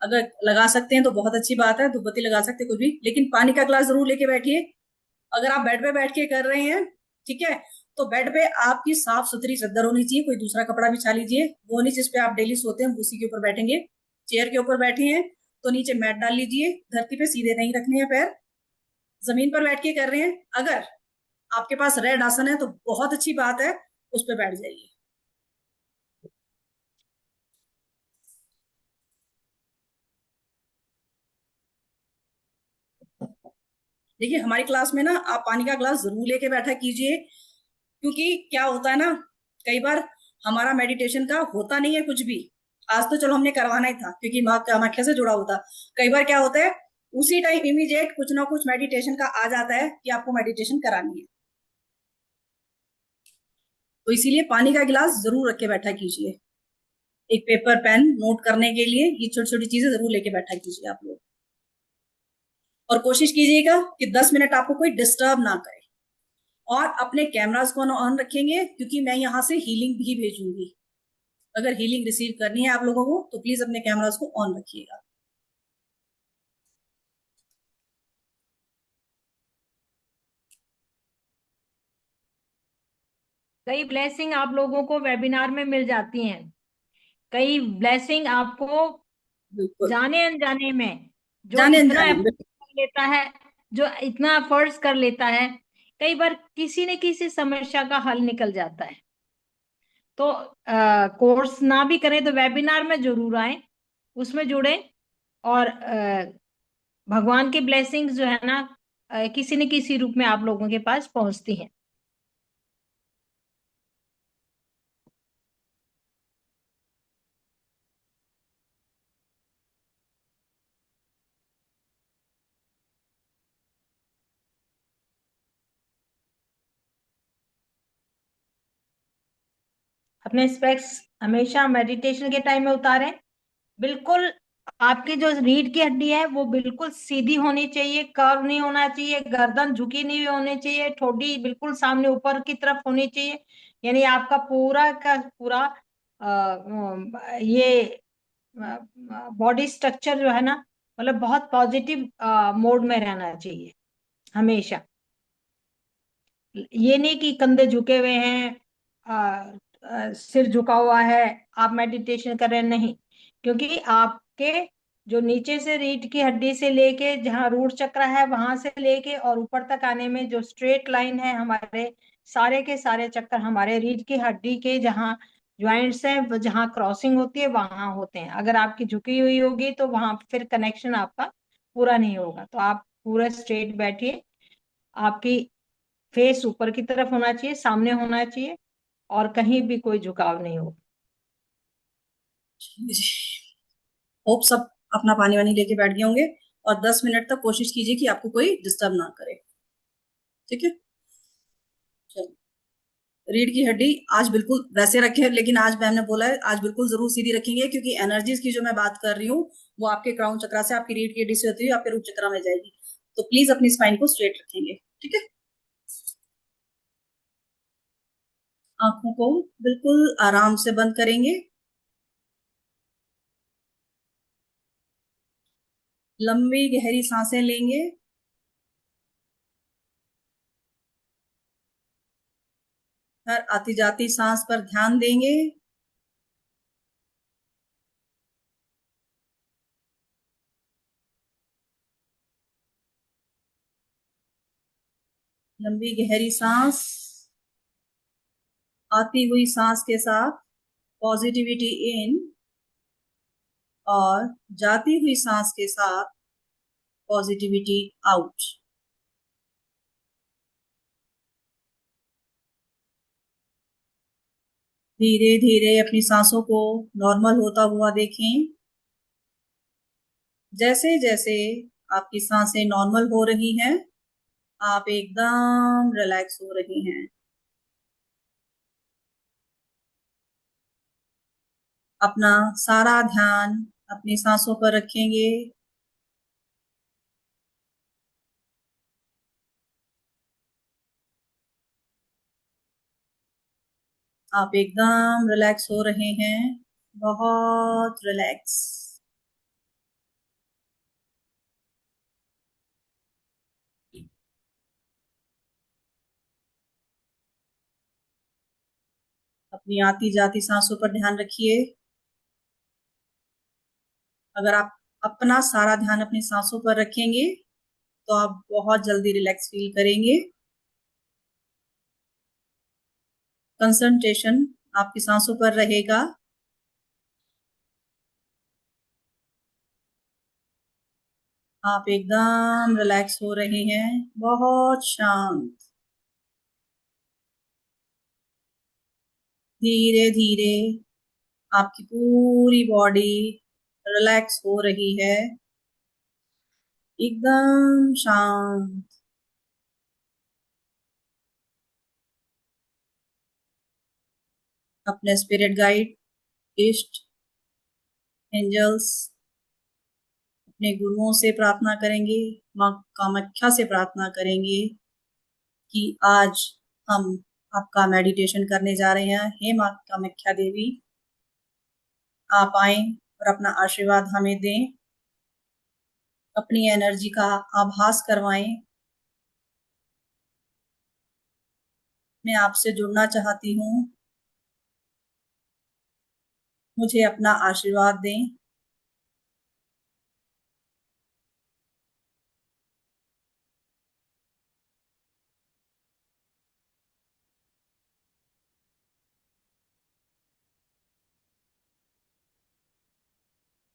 अगर लगा सकते हैं तो बहुत अच्छी बात है, धूपबत्ती लगा सकते हैं कुछ भी, लेकिन पानी का ग्लास जरूर लेके बैठिए। अगर आप बेड पे बैठ के कर रहे हैं, ठीक है, तो बेड पे आपकी साफ सुथरी चादर होनी चाहिए, कोई दूसरा कपड़ा बिछा लीजिए, वो नहीं जिस पे आप डेली सोते हैं उसी के ऊपर बैठेंगे। चेयर के ऊपर बैठे हैं तो नीचे मैट डाल लीजिए, धरती पे सीधे नहीं रखने हैं पैर, जमीन पर बैठ के कर रहे हैं। अगर आपके पास रेड आसन है तो बहुत अच्छी बात है, उस पर बैठ जाइए। देखिए हमारी क्लास में ना आप पानी का ग्लास जरूर लेके बैठा कीजिए, क्योंकि क्या होता है ना, कई बार हमारा मेडिटेशन का होता नहीं है कुछ भी। आज तो चलो हमने करवाना ही था क्योंकि माँ कामाख्या से जुड़ा होता। कई बार क्या होता है, उसी टाइम इमीडिएट कुछ ना कुछ मेडिटेशन का आ जाता है कि आपको मेडिटेशन करानी है, तो इसीलिए पानी का गिलास जरूर रख के बैठा कीजिए। एक पेपर पेन नोट करने के लिए ये छोटी छोटी चीजें जरूर लेके बैठा कीजिए आप लोग। और कोशिश कीजिएगा कि 10 मिनट आपको कोई डिस्टर्ब ना करे। और अपने कैमरास को ऑन रखेंगे क्योंकि मैं यहाँ से हीलिंग भी भेजूंगी। अगर हीलिंग रिसीव करनी है आप लोगों को तो प्लीज अपने कैमरास को ऑन रखिएगा। कई ब्लेसिंग आप लोगों को वेबिनार में मिल जाती हैं, कई ब्लेसिंग आपको बिल्कुल, जाने अनजाने में, जो जाने इतना अनजाने में। एफर्ट कर लेता है, जो इतना एफर्ट्स कर लेता है, कई बार किसी न किसी समस्या का हल निकल जाता है। तो कोर्स ना भी करें तो वेबिनार में जरूर आए, उसमें जुड़े, और भगवान की ब्लेसिंग्स जो है ना किसी न किसी रूप में आप लोगों के पास पहुंचती हैं। अपने स्पेक्स हमेशा मेडिटेशन के टाइम में उतारें। बिल्कुल आपकी जो रीढ़ की हड्डी है वो बिल्कुल सीधी होनी चाहिए, कर्व नहीं होना चाहिए, गर्दन झुकी नहीं होनी चाहिए, ठोडी बिल्कुल सामने ऊपर की तरफ होनी चाहिए। यानी आपका पूरा का पूरा ये बॉडी स्ट्रक्चर जो है ना, मतलब बहुत पॉजिटिव मोड में रहना चाहिए हमेशा। ये नहीं कि कंधे झुके हुए हैं, सिर झुका हुआ है, आप मेडिटेशन कर रहे हैं, नहीं। क्योंकि आपके जो नीचे से रीढ़ की हड्डी से लेके जहाँ रूट चक्र है वहां से लेके और ऊपर तक आने में जो स्ट्रेट लाइन है, हमारे सारे के सारे चक्कर हमारे रीढ़ की हड्डी के जहाँ ज्वाइंट्स हैं, जहाँ क्रॉसिंग होती है वहां होते हैं। अगर आपकी झुकी हुई होगी तो वहां फिर कनेक्शन आपका पूरा नहीं होगा। तो आप पूरा स्ट्रेट बैठिए, आपकी फेस ऊपर की तरफ होना चाहिए, सामने होना चाहिए, और कहीं भी कोई झुकाव नहीं हो। होप सब अपना पानी वानी लेके बैठ गए होंगे, और 10 मिनट तक कोशिश कीजिए कि आपको कोई डिस्टर्ब ना करे, ठीक है। चलो, रीढ़ की हड्डी आज बिल्कुल वैसे रखे, लेकिन आज मैम ने बोला है आज बिल्कुल जरूर सीधी रखेंगे, क्योंकि एनर्जीज की जो मैं बात कर रही हूँ वो आपके क्राउन चक्रा से आपकी रीढ़ की हड्डी से होती है, आपके रूट चक्रा में जाएगी। तो प्लीज अपनी स्पाइन को स्ट्रेट रखेंगे, ठीक है। आंखों को बिल्कुल आराम से बंद करेंगे, लंबी गहरी सांसें लेंगे, हर आती जाती सांस पर ध्यान देंगे। लंबी गहरी सांस, आती हुई सांस के साथ पॉजिटिविटी इन, और जाती हुई सांस के साथ पॉजिटिविटी आउट। धीरे धीरे अपनी सांसों को नॉर्मल होता हुआ देखें। जैसे जैसे आपकी सांसें नॉर्मल हो रही हैं, आप एकदम रिलैक्स हो रही हैं। अपना सारा ध्यान अपनी सांसों पर रखेंगे। आप एकदम रिलैक्स हो रहे हैं, बहुत रिलैक्स। अपनी आती जाती सांसों पर ध्यान रखिए। अगर आप अपना सारा ध्यान अपनी सांसों पर रखेंगे तो आप बहुत जल्दी रिलैक्स फील करेंगे। कंसंट्रेशन आपकी सांसों पर रहेगा। आप एकदम रिलैक्स हो रहे हैं, बहुत शांत। धीरे धीरे आपकी पूरी बॉडी रिलैक्स हो रही है, एकदम शांत। अपने स्पिरिट गाइड, इष्ट, एंजल्स, अपने गुरुओं से प्रार्थना करेंगे, माँ कामाख्या से प्रार्थना करेंगे कि आज हम आपका मेडिटेशन करने जा रहे हैं। हे माँ कामाख्या देवी, आप आए और अपना आशीर्वाद हमें दें, अपनी एनर्जी का आभास करवाएं। मैं आपसे जुड़ना चाहती हूँ, मुझे अपना आशीर्वाद दें।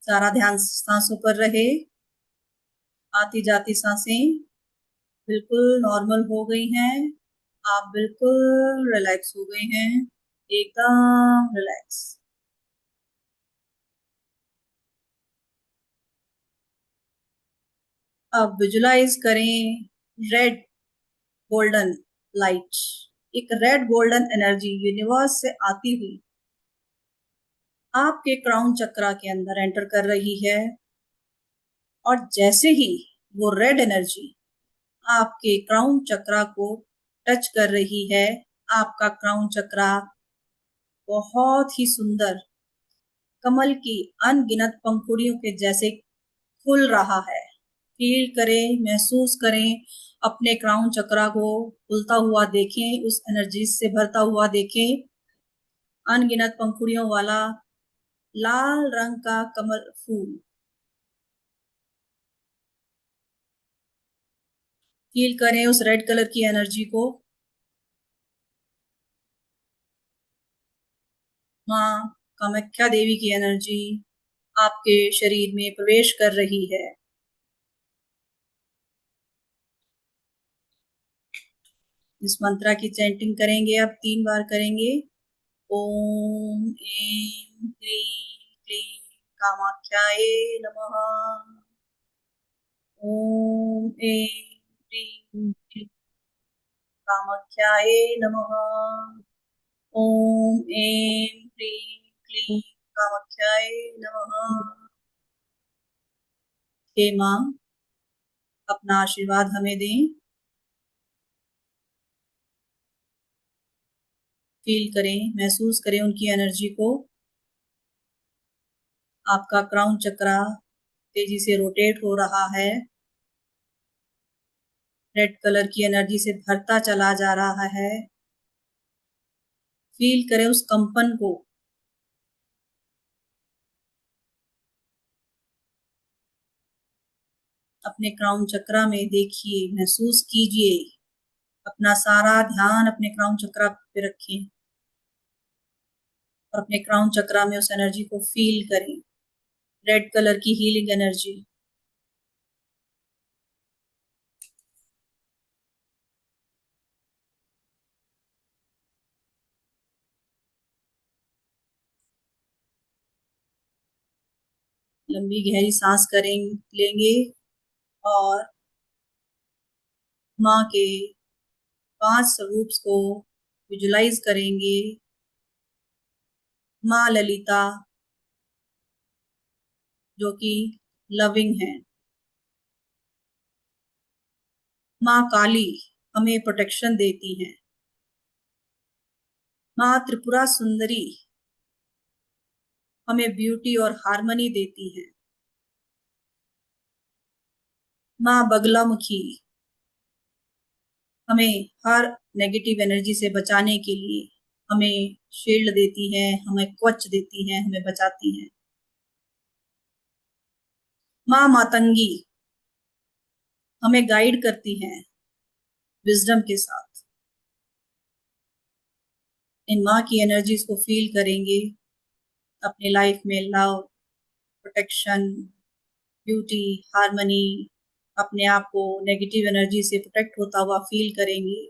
सारा ध्यान सांसों पर रहे। आती जाती सांसें बिल्कुल नॉर्मल हो गई हैं। आप बिल्कुल रिलैक्स हो गए हैं, एकदम रिलैक्स। अब विजुलाइज करें रेड गोल्डन लाइट, एक रेड गोल्डन एनर्जी यूनिवर्स से आती हुई आपके क्राउन चक्रा के अंदर एंटर कर रही है। और जैसे ही वो रेड एनर्जी आपके क्राउन चक्रा को टच कर रही है, आपका क्राउन चक्रा बहुत ही सुंदर कमल की अनगिनत पंखुड़ियों के जैसे खुल रहा है। फील करें, महसूस करें, अपने क्राउन चक्रा को खुलता हुआ देखें, उस एनर्जी से भरता हुआ देखें। अनगिनत पंखुड़ियों वाला लाल रंग का कमल फूल। फील करें उस रेड कलर की एनर्जी को। माँ कामाख्या देवी की एनर्जी आपके शरीर में प्रवेश कर रही है। इस मंत्रा की चैंटिंग करेंगे, अब 3 बार करेंगे। ओम ऐं ह्रीं क्लीं कामाख्याय नमः। ओम ऐं ह्रीं क्लीं कामाख्याय नमः। ओम ऐं ह्रीं क्लीं कामाख्याय नमः। हे माँ, अपना आशीर्वाद हमें दें। फील करें, महसूस करें उनकी एनर्जी को। आपका क्राउन चक्रा तेजी से रोटेट हो रहा है, रेड कलर की एनर्जी से भरता चला जा रहा है। फील करें उस कंपन को। अपने क्राउन चक्रा में देखिए, महसूस कीजिए। अपना सारा ध्यान अपने क्राउन चक्रा पे रखें और अपने क्राउन चक्रा में उस एनर्जी को फील करें, रेड कलर की हीलिंग एनर्जी। लंबी गहरी सांस करें लेंगे और माँ के 5 स्वरूप्स को विजुलाइज करेंगे। माँ ललिता जो कि लविंग है, माँ काली हमें प्रोटेक्शन देती हैं, माँ त्रिपुरा सुंदरी हमें ब्यूटी और हार्मनी देती है। माँ बगलामुखी हमें हर नेगेटिव एनर्जी से बचाने के लिए हमें शील्ड देती है, हमें कवच देती है, हमें बचाती है। माँ मातंगी हमें गाइड करती हैं विजडम के साथ। इन माँ की एनर्जीज को फील करेंगे अपनी लाइफ में। लव, प्रोटेक्शन, ब्यूटी, हार्मनी, अपने आप को नेगेटिव एनर्जी से प्रोटेक्ट होता हुआ फील करेंगे।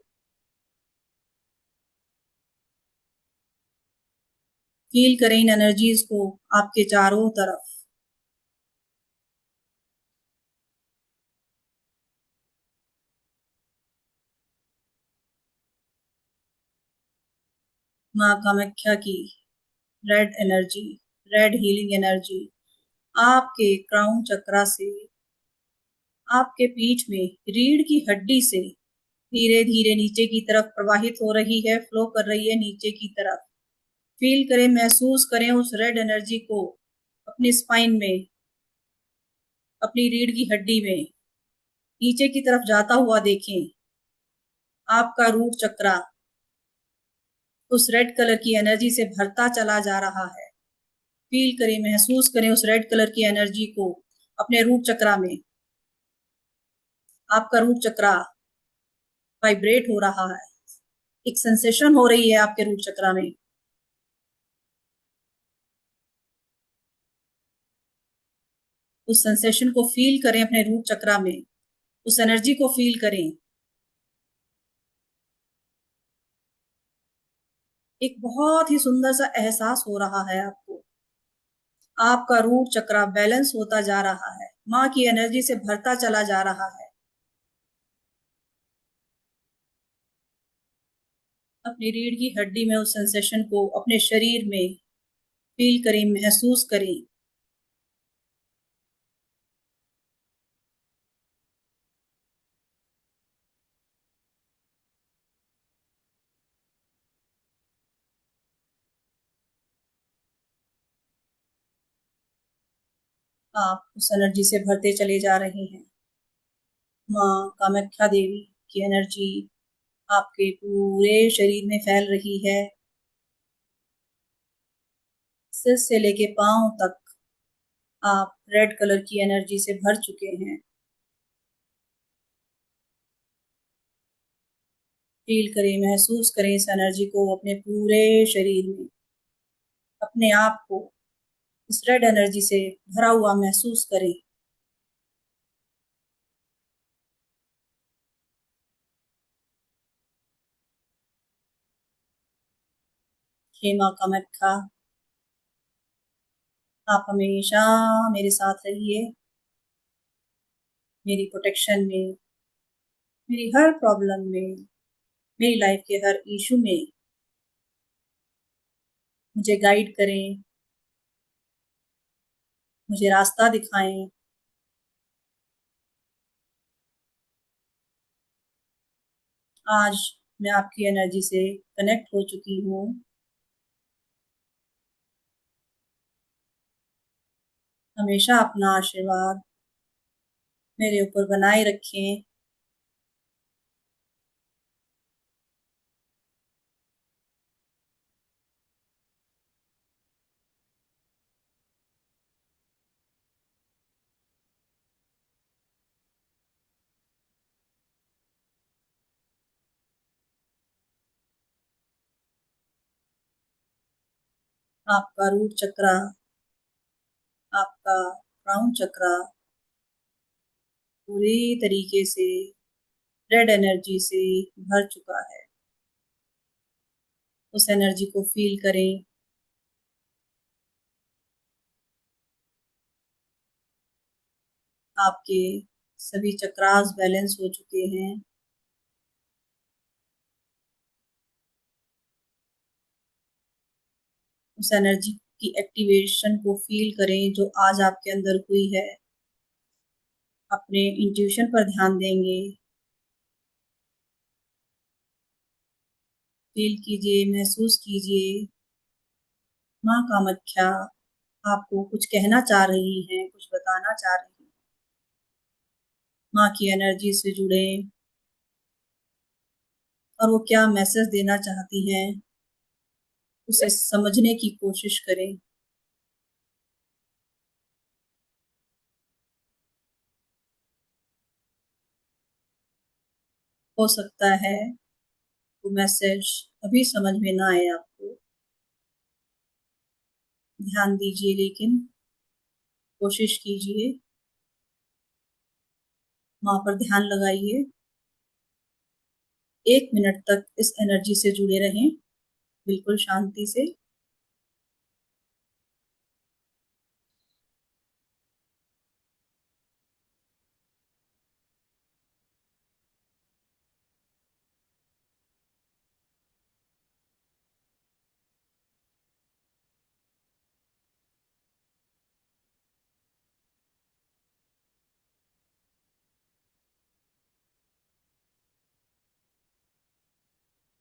फील करें इन एनर्जीज को आपके चारों तरफ। माँ कामाख्या की red energy, red healing energy आपके क्राउन चक्रा से, आपके पीठ में रीढ़ की हड्डी से धीरे धीरे नीचे की तरफ प्रवाहित हो रही है, फ्लो कर रही है नीचे की तरफ। फील करें, महसूस करें उस रेड एनर्जी को अपनी स्पाइन में, अपनी रीढ़ की हड्डी में नीचे की तरफ जाता हुआ देखें। आपका रूट चक्रा उस रेड कलर की एनर्जी से भरता चला जा रहा है। फील करें, महसूस करें उस रेड कलर की एनर्जी को अपने रूट चक्रा में। आपका रूट चक्रा वाइब्रेट हो रहा है, एक सेंसेशन हो रही है आपके रूट चक्रा में। उस सेंसेशन को फील करें अपने रूट चक्रा में, उस एनर्जी को फील करें। एक बहुत ही सुंदर सा एहसास हो रहा है आपको। आपका रूट चक्रा बैलेंस होता जा रहा है, माँ की एनर्जी से भरता चला जा रहा है। अपनी रीढ़ की हड्डी में उस सेंसेशन को अपने शरीर में फील करें, महसूस करें। आप उस एनर्जी से भरते चले जा रहे हैं। माँ कामाख्या देवी की एनर्जी आपके पूरे शरीर में फैल रही है। सिर से लेके पांव तक आप रेड कलर की एनर्जी से भर चुके हैं। फील करें, महसूस करें इस एनर्जी को अपने पूरे शरीर में। अपने आप को इस रेड एनर्जी से भरा हुआ महसूस करें। हे माँ कामाख्या, आप हमेशा मेरे साथ रहिए। मेरी प्रोटेक्शन में, मेरी हर प्रॉब्लम में, मेरी लाइफ के हर इशू में मुझे गाइड करें, मुझे रास्ता दिखाएं। आज मैं आपकी एनर्जी से कनेक्ट हो चुकी हूँ। हमेशा अपना आशीर्वाद मेरे ऊपर बनाए रखें। आपका रूट चक्रा, आपका क्राउन चक्रा पूरी तरीके से रेड एनर्जी से भर चुका है। उस एनर्जी को फील करें। आपके सभी चक्रास बैलेंस हो चुके हैं। उस एनर्जी की एक्टिवेशन को फील करें जो आज आपके अंदर हुई है। अपने इंट्यूशन पर ध्यान देंगे। फील कीजिए, महसूस कीजिए माँ कामाख्या आपको कुछ कहना चाह रही हैं, कुछ बताना चाह रही हैं। माँ की एनर्जी से जुड़े और वो क्या मैसेज देना चाहती हैं उसे समझने की कोशिश करें। हो सकता है वो मैसेज अभी समझ में ना आए आपको, ध्यान दीजिए, लेकिन कोशिश कीजिए, माँ पर ध्यान लगाइए। 1 मिनट तक इस एनर्जी से जुड़े रहें, बिल्कुल शांति से।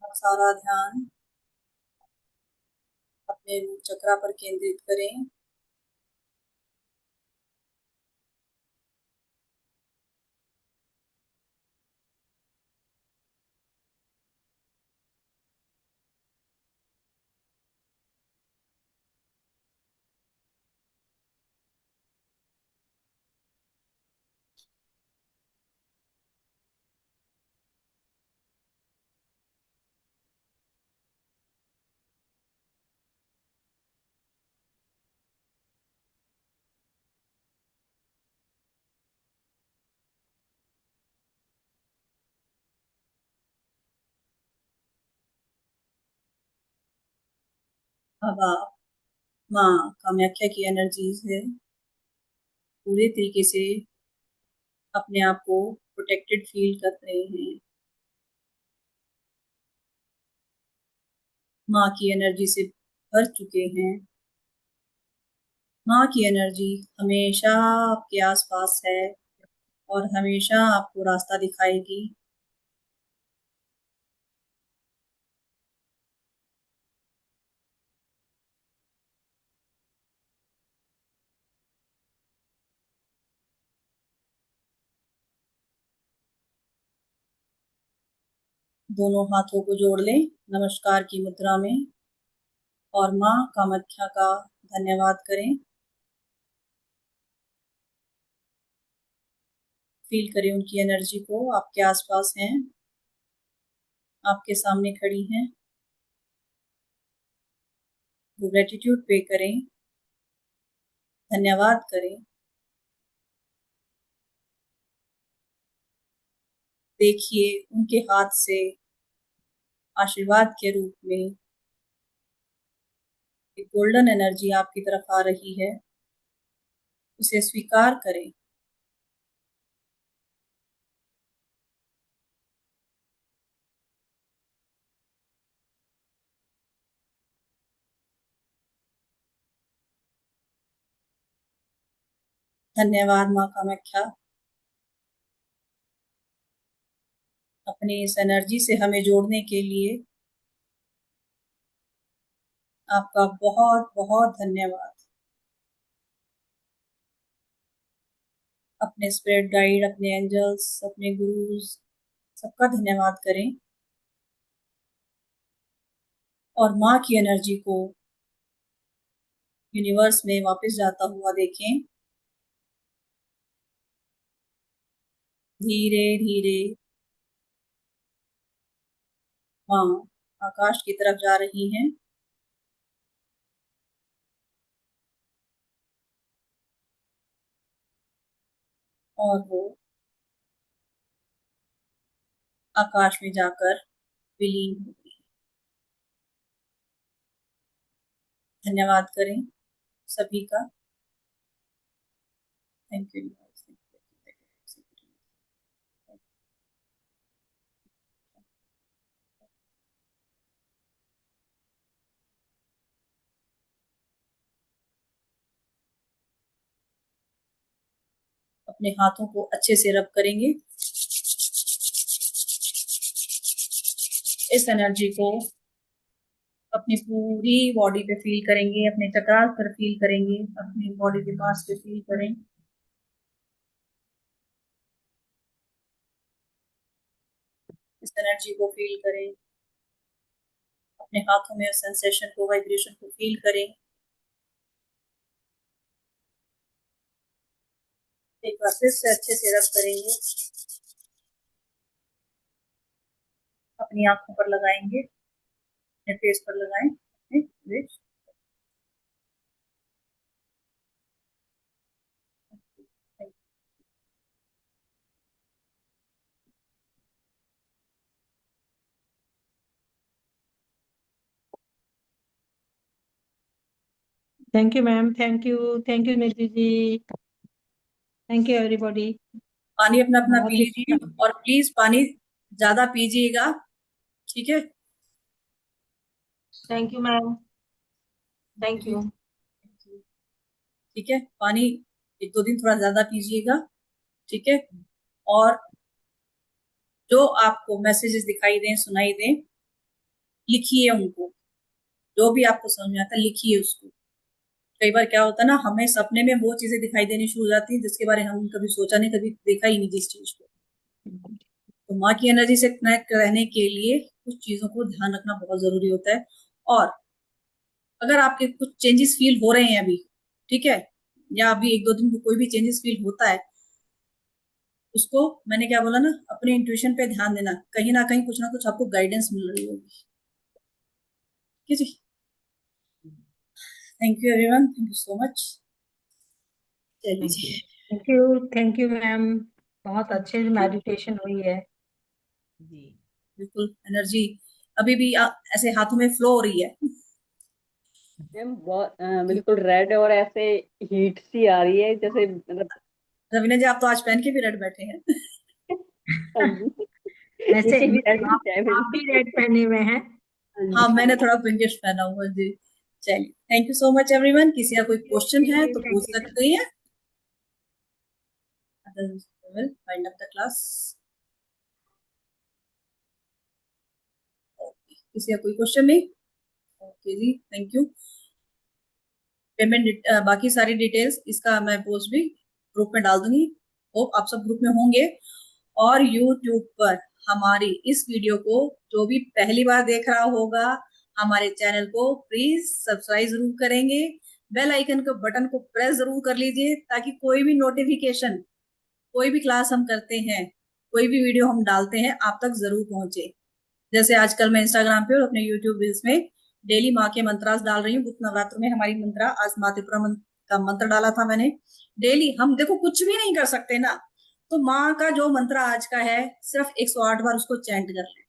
आप सारा ध्यान अपने रूट चक्रा पर केंद्रित करें। अब आप माँ कामाख्या की एनर्जी से पूरे तरीके से अपने आप को प्रोटेक्टेड फील कर रहे हैं। माँ की एनर्जी से भर चुके हैं। माँ की एनर्जी हमेशा आपके आसपास है और हमेशा आपको रास्ता दिखाएगी। दोनों हाथों को जोड़ लें नमस्कार की मुद्रा में और माँ कामाख्या का धन्यवाद करें। फील करें उनकी एनर्जी को, आपके आसपास हैं, आपके सामने खड़ी हैं। वो ग्रेटिट्यूड पे करें, धन्यवाद करें। देखिए उनके हाथ से आशीर्वाद के रूप में एक गोल्डन एनर्जी आपकी तरफ आ रही है, उसे स्वीकार करें। धन्यवाद माँ कामाख्या, अपनी इस एनर्जी से हमें जोड़ने के लिए आपका बहुत बहुत धन्यवाद। अपने स्पिरिट गाइड, अपने एंजल्स, अपने गुरुज, सबका धन्यवाद करें और माँ की एनर्जी को यूनिवर्स में वापस जाता हुआ देखें। धीरे धीरे माँ आकाश की तरफ जा रही हैं और वो आकाश में जाकर विलीन हो गई। धन्यवाद करें सभी का। Thank you. अपने हाथों को अच्छे से रब करेंगे। इस एनर्जी को अपनी पूरी बॉडी पे फील करेंगे, अपने चक्रास पर फील करेंगे, अपनी बॉडी के पार्ट्स पे फील करें। इस एनर्जी को फील करें, अपने हाथों में उस सेंसेशन को, वाइब्रेशन को फील करें। एक बार फिर से अच्छे से रब करेंगे, अपनी आंखों पर लगाएंगे, अपने फेस पर लगाएं, अपने lips. Thank you ma'am, thank you Nidhi ji, thank you everybody. पानी अपना अपना बहुत पी ही लीजिए अच्छा। और प्लीज पानी ज्यादा पीजिएगा, ठीक है? Thank you ma'am, thank you. ठीक है, पानी 1-2 दिन थोड़ा ज्यादा पीजिएगा, ठीक है? और जो आपको मैसेजेस दिखाई दें, सुनाई दें, लिखिए उनको। जो भी आपको समझ में आता है लिखिए उसको। कई बार क्या होता है ना, हमें सपने में वो चीजें दिखाई देनी शुरू हो जाती है जिसके बारे में हम कभी सोचा नहीं, कभी देखा ही नहीं जिस चीज को। तो माँ की एनर्जी से कनेक्ट रहने के लिए कुछ चीजों को ध्यान रखना बहुत जरूरी होता है। और अगर आपके कुछ चेंजेस फील हो रहे हैं अभी, ठीक है, या अभी 1-2 दिन में कोई भी चेंजेस फील होता है, उसको मैंने क्या बोला ना, अपने इंट्यूशन पे ध्यान देना, कहीं ना कुछ आपको गाइडेंस मिल रही होगी। ठीक है जी, thank you everyone, thank you so much. चलिए जी, थैंक यू मैम, बहुत अच्छे से मेडिटेशन हुई है। जी बिल्कुल एनर्जी अभी भी ऐसे हाथों में फ्लो हो रही है। मैम, बहुत बिल्कुल रेड और ऐसे हीट सी आ रही है जैसे मतलब। रवीना जी, आप तो आज पहन के भी रेड बैठे हैं। हाँ जी, वैसे इसीलिए रेड आप है आप भी मेरी। रेड पहने हुए हैं। हाँ हाँ, जी। मैंने थोड़ा पिंकिश पहना हुआ है जी। चलिए, thank you so much everyone. किसी का कोई क्वेश्चन है तो पूछ थैंक यू। सकते हैं। Will wind up the class. किसी का कोई क्वेश्चन नहीं? ओके जी, थैंक यू। पेमेंट बाकी सारी डिटेल्स इसका मैं पोस्ट भी ग्रुप में डाल दूंगी। होप आप सब ग्रुप में होंगे। और यूट्यूब पर हमारी इस वीडियो को जो भी पहली बार देख रहा होगा, हमारे चैनल को प्लीज सब्सक्राइब जरूर करेंगे। बेल आइकन के बटन को प्रेस जरूर कर लीजिए ताकि कोई भी नोटिफिकेशन, कोई भी क्लास हम करते हैं, कोई भी वीडियो हम डालते हैं, आप तक जरूर पहुंचे। जैसे आजकल मैं इंस्टाग्राम पे और अपने यूट्यूब रील्स में डेली माँ के मंत्रास डाल रही हूँ। गुप्त नवरात्र में हमारी मंत्रा, आज माँ त्रिपुरा का मंत्र डाला था मैंने। डेली हम देखो कुछ भी नहीं कर सकते ना, तो माँ का जो मंत्र आज का है सिर्फ 108 बार उसको चैंट कर ले,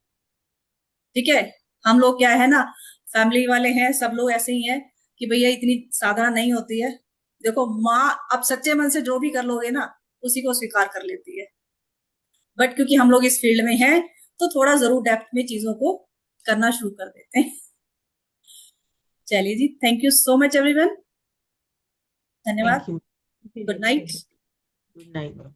ठीक है? हम लोग क्या है ना, फैमिली वाले हैं, सब लोग ऐसे ही हैं कि भैया इतनी साधना नहीं होती है। देखो माँ अब सच्चे मन से जो भी कर लोगे ना, उसी को स्वीकार कर लेती है। बट क्योंकि हम लोग इस फील्ड में हैं, तो थोड़ा जरूर डेप्थ में चीजों को करना शुरू कर देते हैं। चलिए जी, thank you so much everyone, धन्यवाद। Thank you. Good night. Good night.